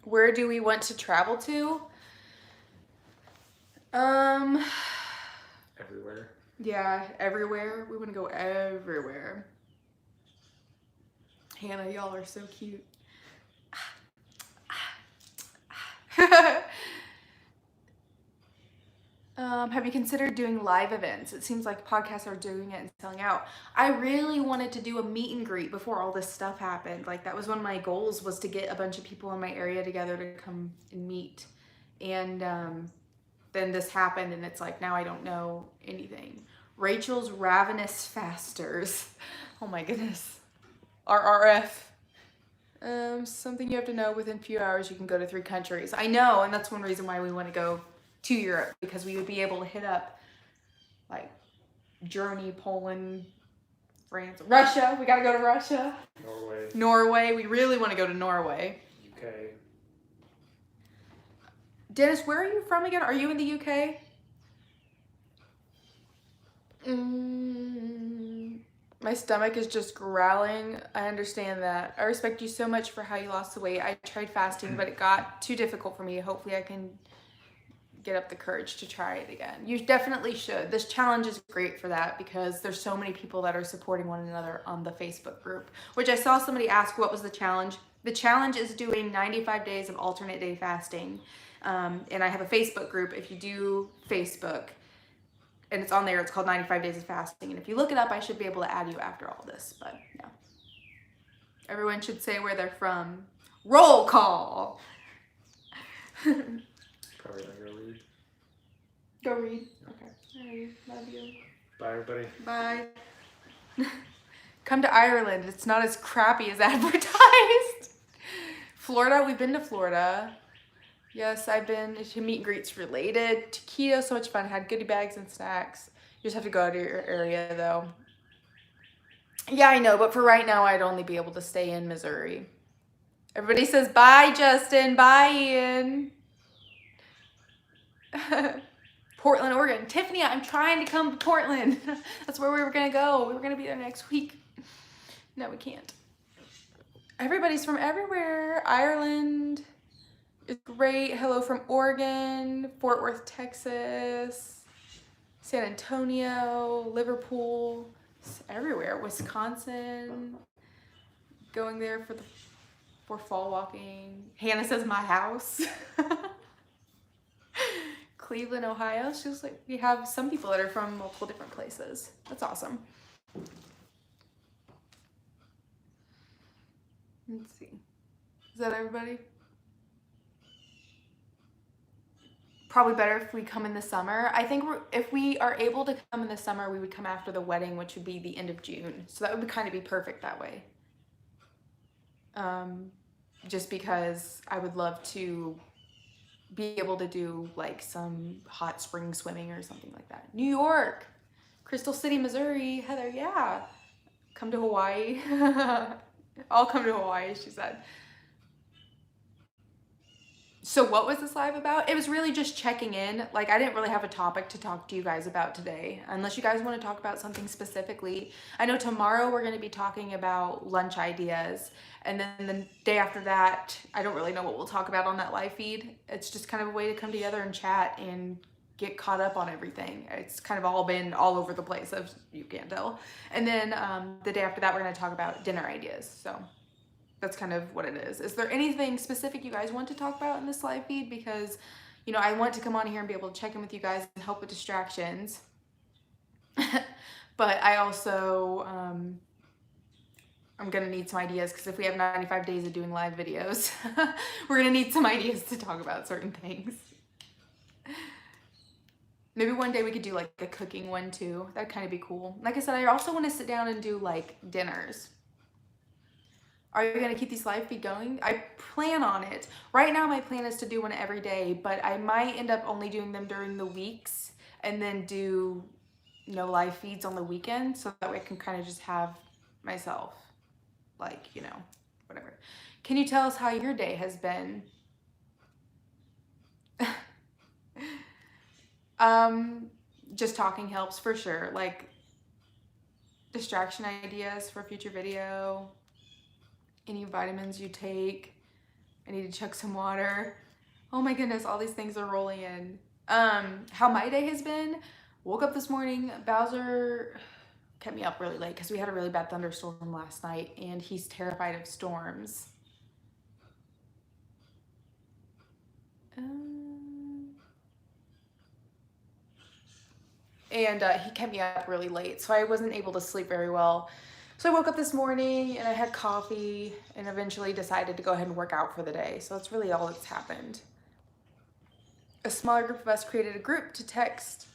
Speaker 1: Where do we want to travel to?
Speaker 2: Everywhere.
Speaker 1: Yeah, everywhere. We want to go everywhere. Hannah, y'all are so cute. Have you considered doing live events? It seems like podcasts are doing it and selling out. I really wanted to do a meet and greet before all this stuff happened. Like that was one of my goals, was to get a bunch of people in my area together to come and meet. And then this happened and it's like, now I don't know anything. Rachel's Ravenous Fasters. Oh my goodness. RRF. Something you have to know, within a few hours you can go to 3 countries. I know, and that's one reason why we want to go to Europe, because we would be able to hit up like Germany, Poland, France, Russia. We gotta go to Russia. Norway. We really want to go to Norway.
Speaker 2: UK.
Speaker 1: Dennis, where are you from again? Are you in the UK? My stomach is just growling. I understand that. I respect you so much for how you lost the weight. I tried fasting, but it got too difficult for me. Hopefully I can get up the courage to try it again. You definitely should. This challenge is great for that because there's so many people that are supporting one another on the Facebook group, which I saw somebody ask what was the challenge. The challenge is doing 95 days of alternate day fasting. And I have a Facebook group. If you do Facebook, and it's on there, it's called 95 Days of Fasting. And if you look it up, I should be able to add you after all this, but no. Everyone should say where they're from. Roll call.
Speaker 2: Probably gonna go read.
Speaker 1: Go read. Okay. All right. Love you.
Speaker 2: Bye, everybody.
Speaker 1: Bye. Come to Ireland. It's not as crappy as advertised. Florida. We've been to Florida. Yes, I've been to meet and greets related to keto. So much fun. Had goodie bags and snacks. You just have to go to your area though. Yeah, I know. But for right now, I'd only be able to stay in Missouri. Everybody says bye, Justin. Bye, Ian. Portland, Oregon. Tiffany, I'm trying to come to Portland. That's where we were going to go. We were going to be there next week. No, we can't. Everybody's from everywhere. Ireland is great. Hello from Oregon, Fort Worth, Texas, San Antonio, Liverpool, it's everywhere. Wisconsin. Going there for fall walking. Hannah says my house. Cleveland, Ohio. She was like, we have some people that are from multiple different places. That's awesome. Let's see. Is that everybody? Probably better if we come in the summer. I think if we are able to come in the summer, we would come after the wedding, which would be the end of June. So that would kind of be perfect that way. just because I would love to be able to do like some hot spring swimming or something like that. New York, Crystal City, Missouri. Heather, yeah. Come to Hawaii. I'll come to Hawaii, she said. So what was this live about? It was really just checking in. Like, I didn't really have a topic to talk to you guys about today, unless you guys want to talk about something specifically. I know tomorrow we're going to be talking about lunch ideas, and then the day after that, I don't really know what we'll talk about on that live feed. It's just kind of a way to come together and chat and get caught up on everything. It's kind of all been all over the place, as you can't tell. And then the day after that, we're going to talk about dinner ideas. So that's kind of what it is. Is there anything specific you guys want to talk about in this live feed? Because, you know, I want to come on here and be able to check in with you guys and help with distractions. But I also, I'm going to need some ideas, because if we have 95 days of doing live videos, we're going to need some ideas to talk about certain things. Maybe one day we could do like a cooking one too. That'd kind of be cool. Like I said, I also want to sit down and do like dinners. Are you going to keep these live feed going? I plan on it. Right now, my plan is to do one every day, but I might end up only doing them during the weeks and then do, you know, live feeds on the weekend, so that way I can kind of just have myself, like, you know, whatever. Can you tell us how your day has been? Just talking helps for sure. Like, distraction ideas for a future video. Any vitamins you take. I need to chug some water. Oh my goodness, all these things are rolling in. How my day has been. Woke up this morning. Bowser kept me up really late because we had a really bad thunderstorm last night, and he's terrified of storms. And he kept me up really late, so I wasn't able to sleep very well. So I woke up this morning and I had coffee and eventually decided to go ahead and work out for the day. So that's really all that's happened. A smaller group of us created a group to text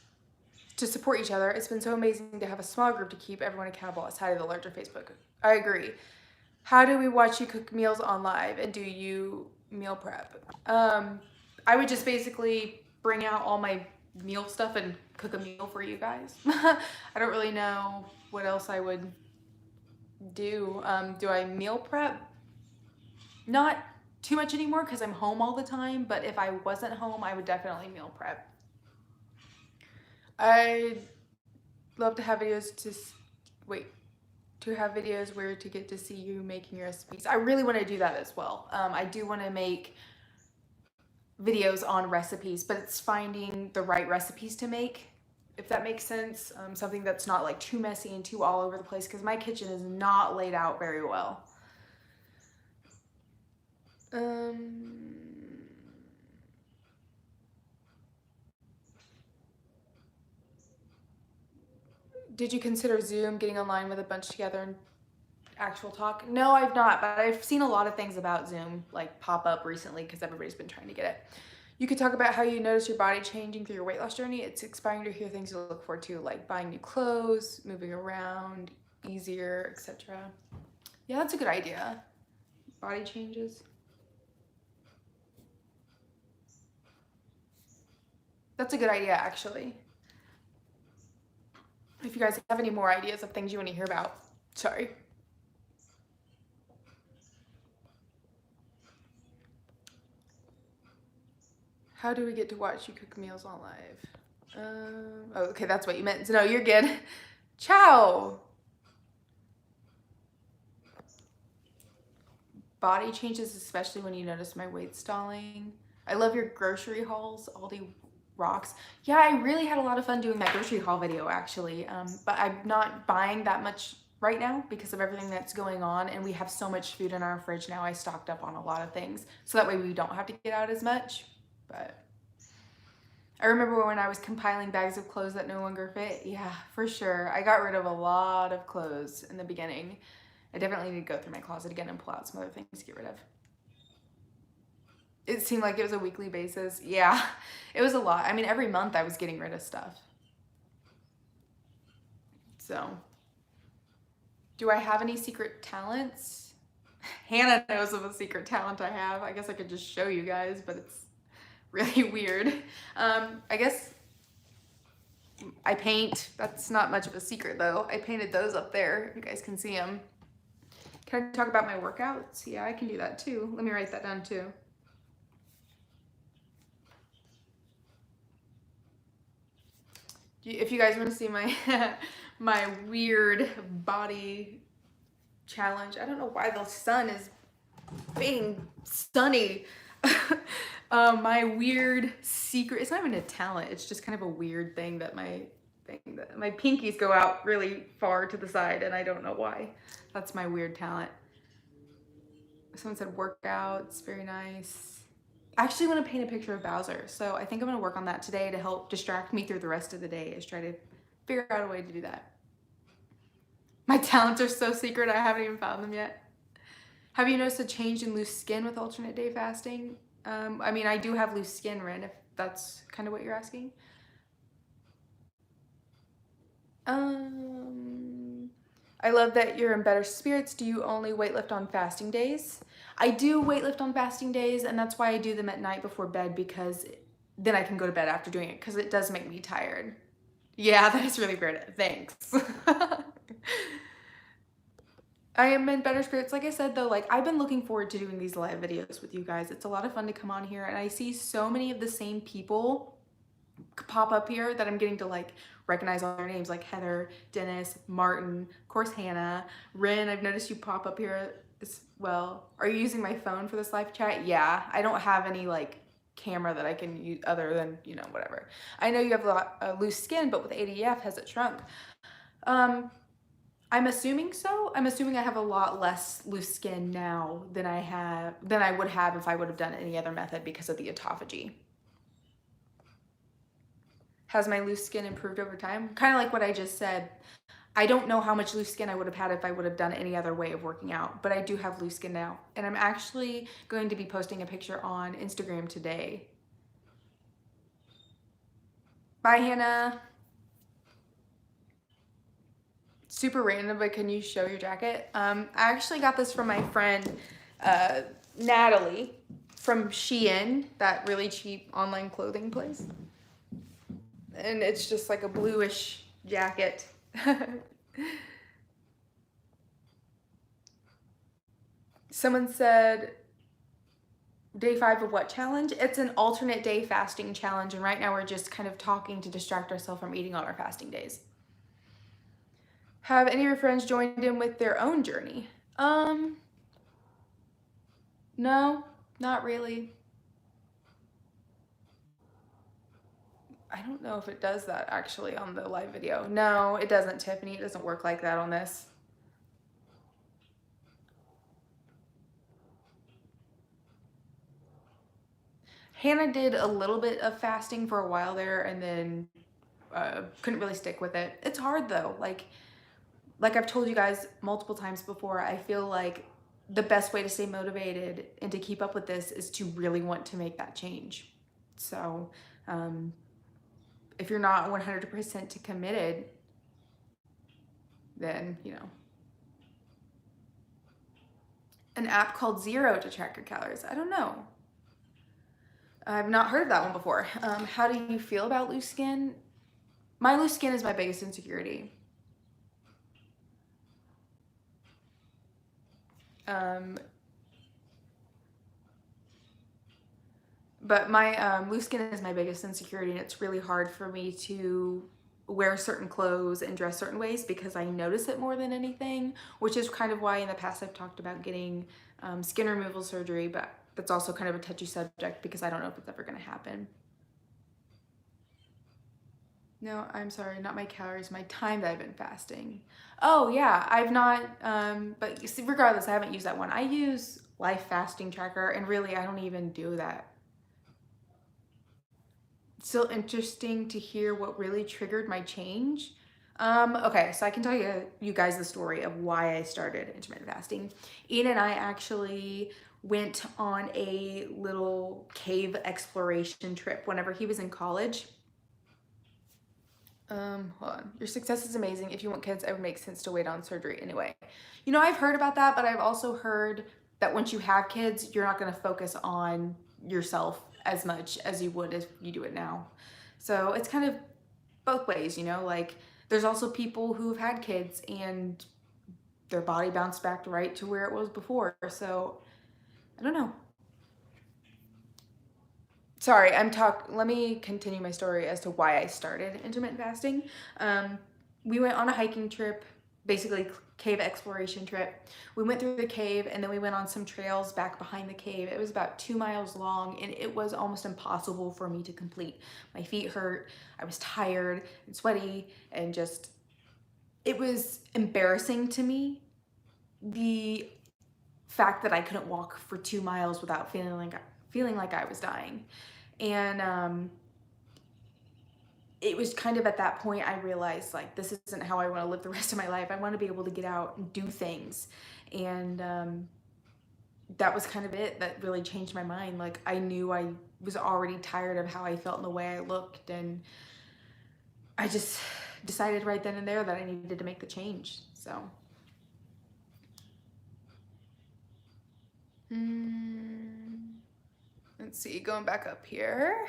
Speaker 1: to support each other. It's been so amazing to have a small group to keep everyone accountable outside of the larger Facebook. I agree. How do we watch you cook meals on live, and do you meal prep? I would just basically bring out all my meal stuff and cook a meal for you guys. I don't really know what else I would do. Do I meal prep? Not too much anymore because I'm home all the time, but if I wasn't home, I would definitely meal prep. I'd love to have videos to have videos where to get to see you making your recipes. I really want to do that as well. I do want to make videos on recipes, but it's finding the right recipes to make, if that makes sense. Something that's not like too messy and too all over the place, because my kitchen is not laid out very well. Did you consider Zoom, getting online with a bunch together and actual talk? No, I've not, but I've seen a lot of things about Zoom like pop up recently because everybody's been trying to get it. You could talk about how you notice your body changing through your weight loss journey. It's inspiring to hear things to look forward to, like buying new clothes, moving around easier, etc. Yeah, that's a good idea. Body changes. That's a good idea, actually. If you guys have any more ideas of things you want to hear about, sorry. How do we get to watch you cook meals on live? Oh, okay, that's what you meant. So no, you're good. Ciao. Body changes, especially when you notice my weight stalling. I love your grocery hauls. Aldi rocks. Yeah, I really had a lot of fun doing that grocery haul video, actually. But I'm not buying that much right now because of everything that's going on, and we have so much food in our fridge now. I stocked up on a lot of things, so that way we don't have to get out as much. But I remember when I was compiling bags of clothes that no longer fit. Yeah, for sure. I got rid of a lot of clothes in the beginning. I definitely need to go through my closet again and pull out some other things to get rid of. It seemed like it was a weekly basis. Yeah, it was a lot. I mean, every month I was getting rid of stuff. So, do I have any secret talents? Hannah knows of a secret talent I have. I guess I could just show you guys, but it's really weird. I guess I paint. That's not much of a secret though. I painted those up there. You guys can see them. Can I talk about my workouts? Yeah, I can do that too. Let me write that down too. If you guys want to see my my weird body challenge, I don't know why the sun is being sunny. My weird secret, it's not even a talent, it's just kind of a weird thing that my pinkies go out really far to the side and I don't know why. That's my weird talent. Someone said workouts, very nice. I actually want to paint a picture of Bowser, so I think I'm going to work on that today to help distract me through the rest of the day, is try to figure out a way to do that. My talents are so secret, I haven't even found them yet. Have you noticed a change in loose skin with alternate day fasting? I mean, I do have loose skin, Ren, if that's kind of what you're asking. I love that you're in better spirits. Do you only weightlift on fasting days? I do weightlift on fasting days, and that's why I do them at night before bed, because then I can go to bed after doing it, because it does make me tired. Yeah, that is really weird. Thanks. I am in better spirits. Like I said, though, like I've been looking forward to doing these live videos with you guys. It's a lot of fun to come on here, and I see so many of the same people pop up here that I'm getting to like recognize all their names, like Heather, Dennis, Martin, of course Hannah, Ren. I've noticed you pop up here as well. Are you using my phone for this live chat? Yeah, I don't have any like camera that I can use other than, you know, whatever. I know you have a lot loose skin, but with ADF, has it shrunk? I'm assuming so. I'm assuming I have a lot less loose skin now than I would have if I would have done any other method because of the autophagy. Has my loose skin improved over time? Kind of like what I just said. I don't know how much loose skin I would have had if I would have done any other way of working out, but I do have loose skin now. And I'm actually going to be posting a picture on Instagram today. Bye, Hannah. Super random, but can you show your jacket? I actually got this from my friend Natalie from Shein, that really cheap online clothing place. And it's just like a bluish jacket. Someone said, day 5 of what challenge? It's an alternate day fasting challenge, and right now we're just kind of talking to distract ourselves from eating on our fasting days. Have any of your friends joined in with their own journey? No, not really. I don't know if it does that actually on the live video. No, it doesn't, Tiffany. It doesn't work like that on this. Hannah did a little bit of fasting for a while there and then couldn't really stick with it. It's hard though. Like I've told you guys multiple times before, I feel like the best way to stay motivated and to keep up with this is to really want to make that change. So if you're not 100% committed, then, you know. An app called Zero to track your calories. I don't know. I've not heard of that one before. How do you feel about loose skin? My loose skin is my biggest insecurity. But my loose skin is my biggest insecurity, and it's really hard for me to wear certain clothes and dress certain ways because I notice it more than anything, which is kind of why in the past I've talked about getting skin removal surgery, but that's also kind of a touchy subject because I don't know if it's ever going to happen. No, I'm sorry, not my calories, my time that I've been fasting. Oh yeah, I've not, but regardless, I haven't used that one. I use Life Fasting Tracker, and really I don't even do that. It's still interesting to hear what really triggered my change. Okay, so I can tell you guys the story of why I started intermittent fasting. Ian and I actually went on a little cave exploration trip whenever he was in college. Hold on. Your success is amazing. If you want kids, it would make sense to wait on surgery anyway. You know, I've heard about that, but I've also heard that once you have kids, you're not going to focus on yourself as much as you would if you do it now. So it's kind of both ways, you know, like there's also people who've had kids and their body bounced back right to where it was before. So I don't know. Sorry, let me continue my story as to why I started intermittent fasting. Um, we went on a hiking trip, basically cave exploration trip. We went through the cave and then we went on some trails back behind the cave. It was about 2 miles long and it was almost impossible for me to complete. My feet hurt, I was tired and sweaty and just, it was embarrassing to me, the fact that I couldn't walk for 2 miles without feeling like I was dying. And it was kind of at that point I realized like this isn't how I want to live the rest of my life. I want to be able to get out and do things. And that was kind of it that really changed my mind. Like I knew I was already tired of how I felt and the way I looked, and I just decided right then and there that I needed to make the change. So let's see, going back up here.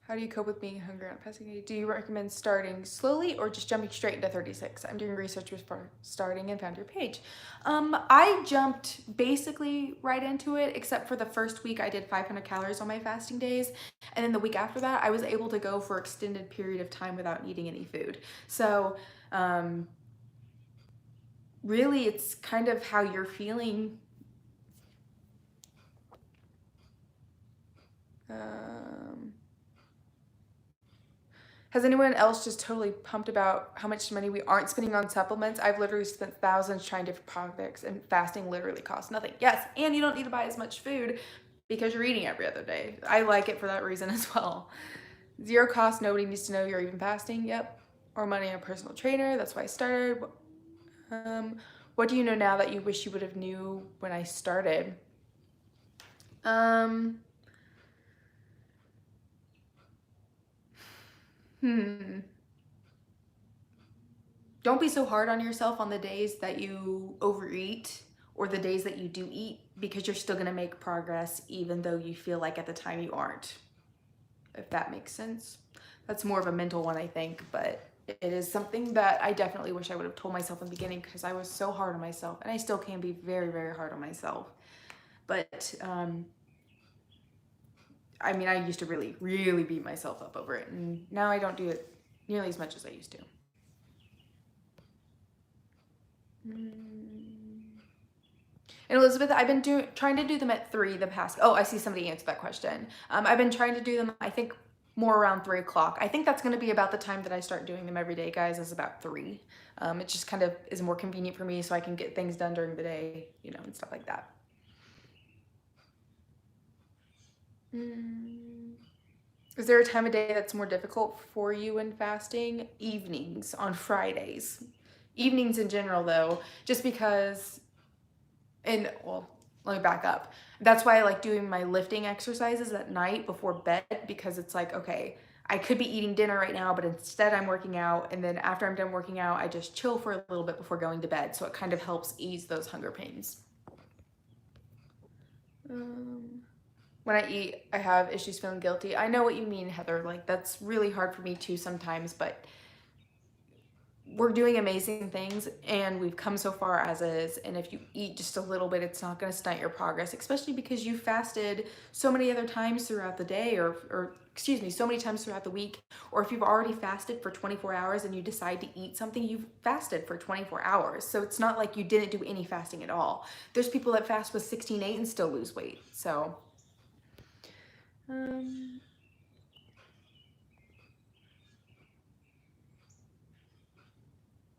Speaker 1: How do you cope with being hungry on a fasting day? Do you recommend starting slowly or just jumping straight into 36? I'm doing research before starting and found your page. I jumped basically right into it, except for the first week I did 500 calories on my fasting days. And then the week after that, I was able to go for extended period of time without needing any food. So really it's kind of how you're feeling. Has anyone else just totally pumped about how much money we aren't spending on supplements? I've literally spent thousands trying different products, and fasting literally costs nothing. Yes, and you don't need to buy as much food because you're eating every other day. I like it for that reason as well. Zero cost, nobody needs to know you're even fasting. Yep. Or money on a personal trainer. That's why I started. What do you know now that you wish you would have knew when I started? Don't be so hard on yourself on the days that you overeat or the days that you do eat, because you're still going to make progress even though you feel like at the time you aren't. If that makes sense. That's more of a mental one, I think, but it is something that I definitely wish I would have told myself in the beginning, because I was so hard on myself, and I still can be very, very hard on myself. But I mean, I used to really, really beat myself up over it, and now I don't do it nearly as much as I used to. And Elizabeth, I've been trying to do them at 3 the past. Oh, I see somebody answered that question. I've been trying to do them, I think, more around 3 o'clock. I think that's going to be about the time that I start doing them every day, guys, is about 3. It just kind of is more convenient for me, so I can get things done during the day, you know, and stuff like that. Is there a time of day that's more difficult for you in fasting? Evenings on Fridays. Evenings in general, though, just because, and well, let me back up. That's why I like doing my lifting exercises at night before bed, because it's like, okay, I could be eating dinner right now, but instead I'm working out. And then after I'm done working out, I just chill for a little bit before going to bed. So it kind of helps ease those hunger pains. When I eat, I have issues feeling guilty. I know what you mean, Heather. Like, that's really hard for me too sometimes, but we're doing amazing things and we've come so far as is. And if you eat just a little bit, it's not going to stunt your progress, especially because you fasted so many other times throughout the day, or excuse me, so many times throughout the week. Or if you've already fasted for 24 hours and you decide to eat something, you've fasted for 24 hours. So it's not like you didn't do any fasting at all. There's people that fast with 16/8 and still lose weight. So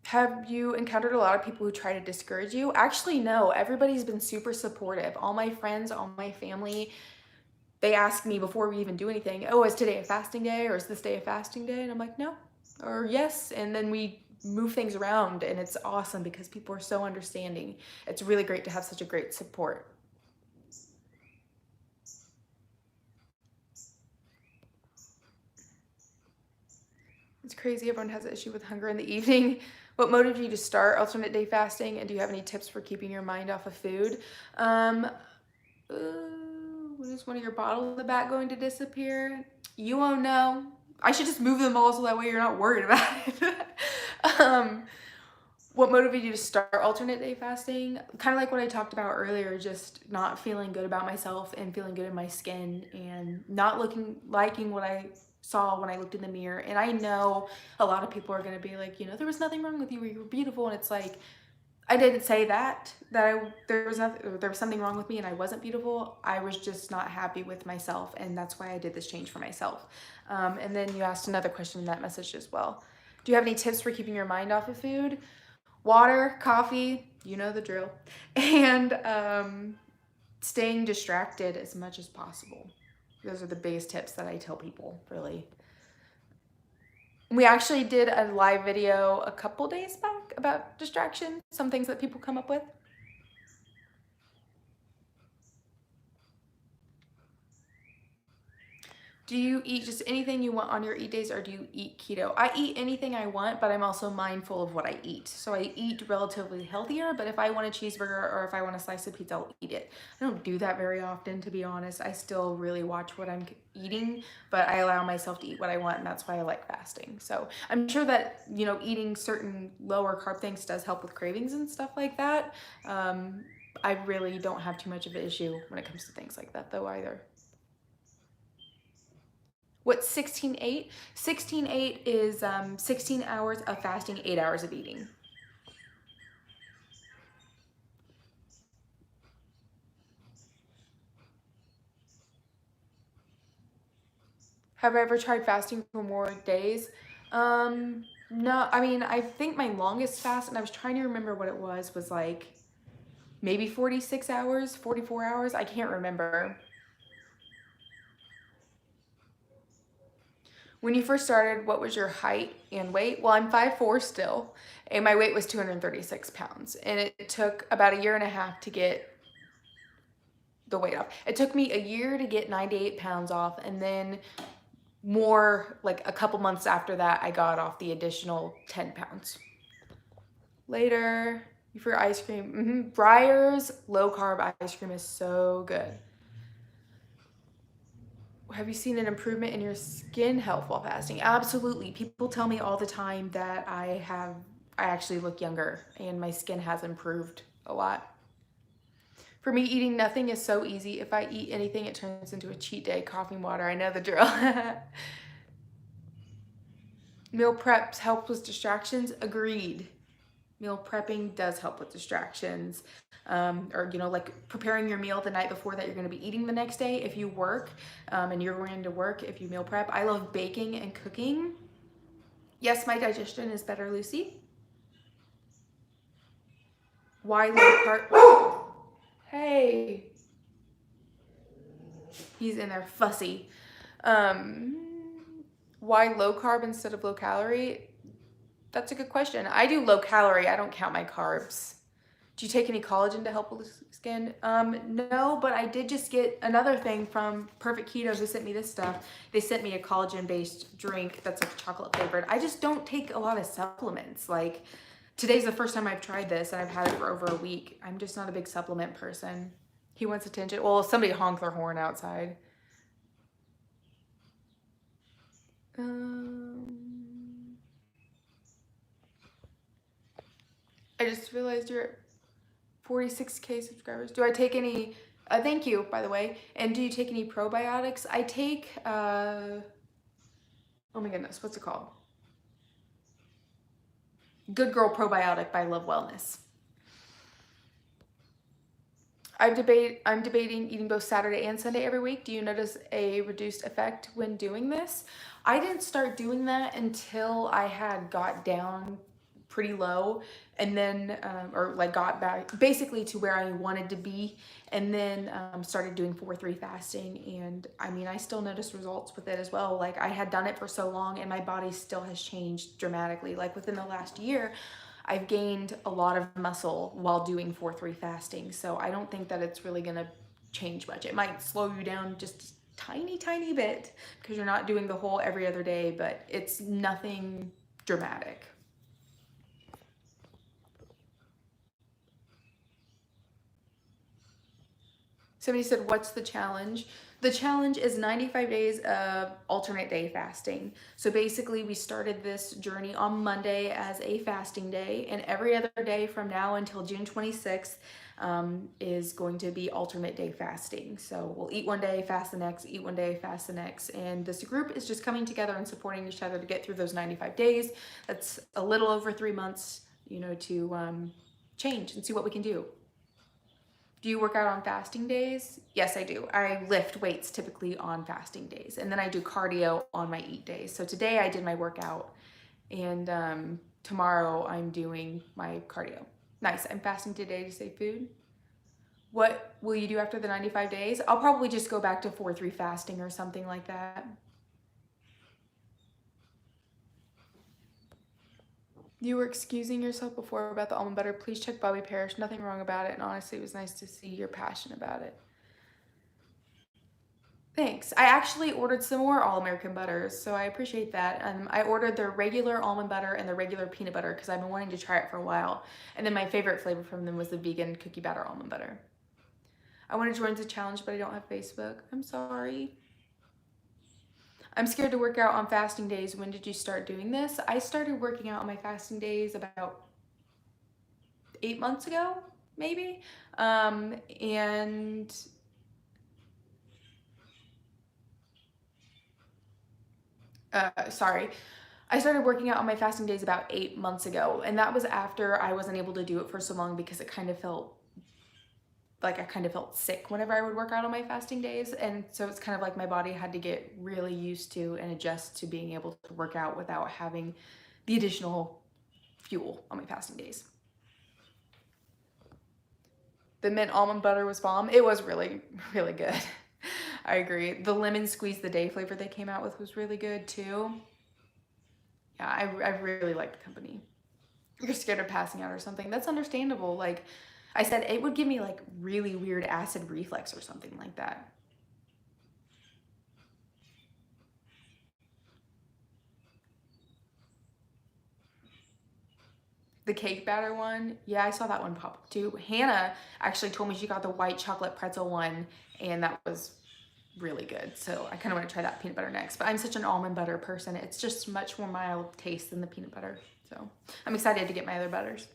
Speaker 1: have you encountered a lot of people who try to discourage you? Actually, no. Everybody's been super supportive. All my friends, all my family, they ask me before we even do anything, oh, is today a fasting day, or is this day a fasting day? And I'm like, no, or yes. And then we move things around, and it's awesome because people are so understanding. It's really great to have such a great support. It's crazy. Everyone has an issue with hunger in the evening. What motivated you to start alternate day fasting? And do you have any tips for keeping your mind off of food? When is one of your bottles in the back going to disappear? You won't know. I should just move them all so that way you're not worried about it. What motivated you to start alternate day fasting? Kind of like what I talked about earlier, just not feeling good about myself and feeling good in my skin and not liking what I saw when I looked in the mirror. And I know a lot of people are going to be like, you know, there was nothing wrong with you, you were beautiful. And it's like, I didn't say there was something wrong with me and I wasn't beautiful. I was just not happy with myself, and that's why I did this change for myself. And then you asked another question in that message as well. Do you have any tips for keeping your mind off of food? Water, coffee, you know the drill, and staying distracted as much as possible. Those are the biggest tips that I tell people, really. We actually did a live video a couple days back about distraction, some things that people come up with. Do you eat just anything you want on your eat days, or do you eat keto? I eat anything I want, but I'm also mindful of what I eat. So I eat relatively healthier, but if I want a cheeseburger or if I want a slice of pizza, I'll eat it. I don't do that very often, to be honest. I still really watch what I'm eating, but I allow myself to eat what I want, and that's why I like fasting. So I'm sure that, you know, eating certain lower carb things does help with cravings and stuff like that. I really don't have too much of an issue when it comes to things like that though either. What's 16-8? 16-8 is 16 hours of fasting, 8 hours of eating. Have I ever tried fasting for more days? No, I mean, I think my longest fast, and I was trying to remember what it was like maybe 46 hours, 44 hours. I can't remember. When you first started, what was your height and weight? Well, I'm 5'4" still, and my weight was 236 pounds. And it took about 1.5 years to get the weight off. It took me 1 year to get 98 pounds off, and then more like a couple months after that, I got off the additional 10 pounds. Later, for ice cream, Breyer's low carb ice cream is so good. Have you seen an improvement in your skin health while fasting? Absolutely. People tell me all the time that I actually look younger and my skin has improved a lot. For me, eating nothing is so easy. If I eat anything, it turns into a cheat day. Coffee and water, I know the drill. Meal preps help with distractions? Agreed. Meal prepping does help with distractions. Or, you know, like preparing your meal the night before that you're going to be eating the next day. If you work and you're going to work, if you meal prep. I love baking and cooking. Yes, my digestion is better, Lucy. Why low carb? Hey. He's in there fussy. Why low carb instead of low calorie? That's a good question. I do low calorie. I don't count my carbs. Do you take any collagen to help with skin? No, but I did just get another thing from Perfect Keto who sent me this stuff. They sent me a collagen-based drink that's like chocolate flavored. I just don't take a lot of supplements. Like today's the first time I've tried this, and I've had it for over a week. I'm just not a big supplement person. He wants attention. Well, somebody honked their horn outside. I just realized you're at 46K subscribers. Do I take any, thank you, by the way. And do you take any probiotics? I take, oh my goodness, what's it called? Good Girl Probiotic by Love Wellness. I'm debating eating both Saturday and Sunday every week. Do you notice a reduced effect when doing this? I didn't start doing that until I had got down pretty low, and then or like got back basically to where I wanted to be, and then started doing 4-3 fasting. And I mean, I still noticed results with it as well. Like I had done it for so long, and my body still has changed dramatically. Like within the last year, I've gained a lot of muscle while doing 4-3 fasting. So I don't think that it's really gonna change much. It might slow you down just tiny bit because you're not doing the whole every other day, but it's nothing dramatic. Somebody said, what's the challenge? The challenge is 95 days of alternate day fasting. So basically we started this journey on Monday as a fasting day, and every other day from now until June 26th is going to be alternate day fasting. So we'll eat one day, fast the next, eat one day, fast the next. And this group is just coming together and supporting each other to get through those 95 days. That's a little over 3 months, you know, to change and see what we can do. Do you work out on fasting days? Yes, I do. I lift weights typically on fasting days, and then I do cardio on my eat days. So today I did my workout, and tomorrow I'm doing my cardio. Nice. I'm fasting today to save food. What will you do after the 95 days? I'll probably just go back to 4-3 fasting or something like that. You were excusing yourself before about the almond butter. Please check Bobby Parrish. Nothing wrong about it. And honestly, it was nice to see your passion about it. Thanks. I actually ordered some more all-American butters, so I appreciate that. I ordered the regular almond butter and the regular peanut butter because I've been wanting to try it for a while. And then my favorite flavor from them was the vegan cookie batter almond butter. I want to join the challenge, but I don't have Facebook. I'm sorry. I'm scared to work out on fasting days. When did you start doing this? I started working out on my fasting days about 8 months ago, maybe. Sorry. I started working out on my fasting days about 8 months ago, and that was after I wasn't able to do it for so long because it kind of felt like I kind of felt sick whenever I would work out on my fasting days. And so it's kind of like my body had to get really used to and adjust to being able to work out without having the additional fuel on my fasting days. The mint almond butter was bomb. It was really, really good. I agree. The lemon squeeze the day flavor they came out with was really good too. Yeah, I really like the company. You're scared of passing out or something. That's understandable. Like I said, it would give me like really weird acid reflux or something like that. The cake batter one, yeah, I saw that one pop up too. Hannah actually told me she got the white chocolate pretzel one, and that was really good. So I kind of want to try that peanut butter next. But I'm such an almond butter person. It's just much more mild taste than the peanut butter. So I'm excited to get my other butters.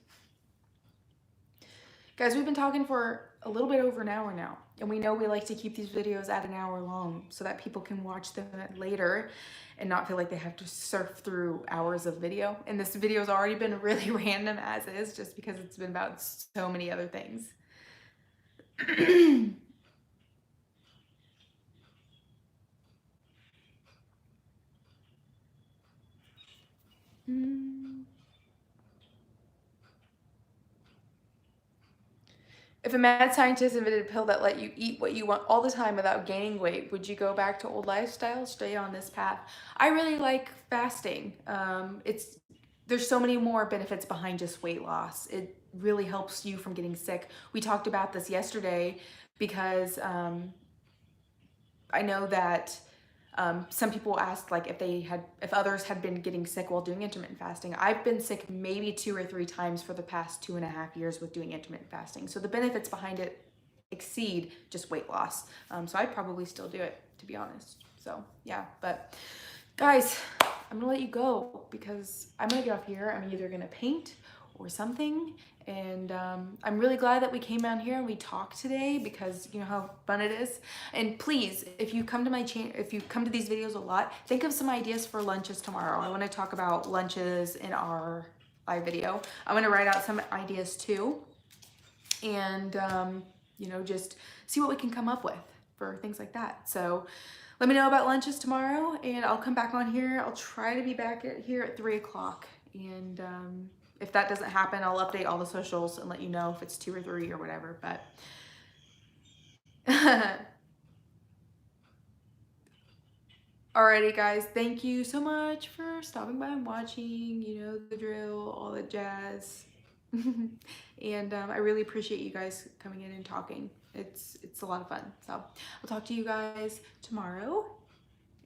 Speaker 1: Guys, we've been talking for a little bit over an hour now, and we know we like to keep these videos at an hour long so that people can watch them later and not feel like they have to surf through hours of video. And this video has already been really random as is, just because it's been about so many other things. If a mad scientist invented a pill that let you eat what you want all the time without gaining weight, would you go back to old lifestyle, stay on this path? I really like fasting. There's so many more benefits behind just weight loss. It really helps you from getting sick. We talked about this yesterday because I know that some people asked like if others had been getting sick while doing intermittent fasting. I've been sick maybe 2 or 3 times for the past 2.5 years with doing intermittent fasting. So the benefits behind it exceed just weight loss. So I'd probably still do it, to be honest. So yeah, but guys, I'm gonna let you go because I'm gonna get off here. I'm either gonna paint or something. And I'm really glad that we came down here and we talked today because you know how fun it is. And please, if you come to my channel, if you come to these videos a lot, think of some ideas for lunches tomorrow. I want to talk about lunches in our live video. I'm going to write out some ideas too, and you know, just see what we can come up with for things like that. So let me know about lunches tomorrow, and I'll come back on here. I'll try to be back here at 3 o'clock, and if that doesn't happen, I'll update all the socials and let you know if it's 2 or 3 or whatever, but alrighty guys, thank you so much for stopping by and watching. You know the drill, all the jazz. And I really appreciate you guys coming in and talking. it's a lot of fun. So I'll talk to you guys tomorrow.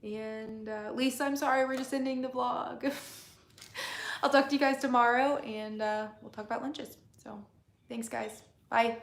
Speaker 1: And Lisa, I'm sorry, we're just ending the vlog. I'll talk to you guys tomorrow, and we'll talk about lunches. So thanks, guys. Bye.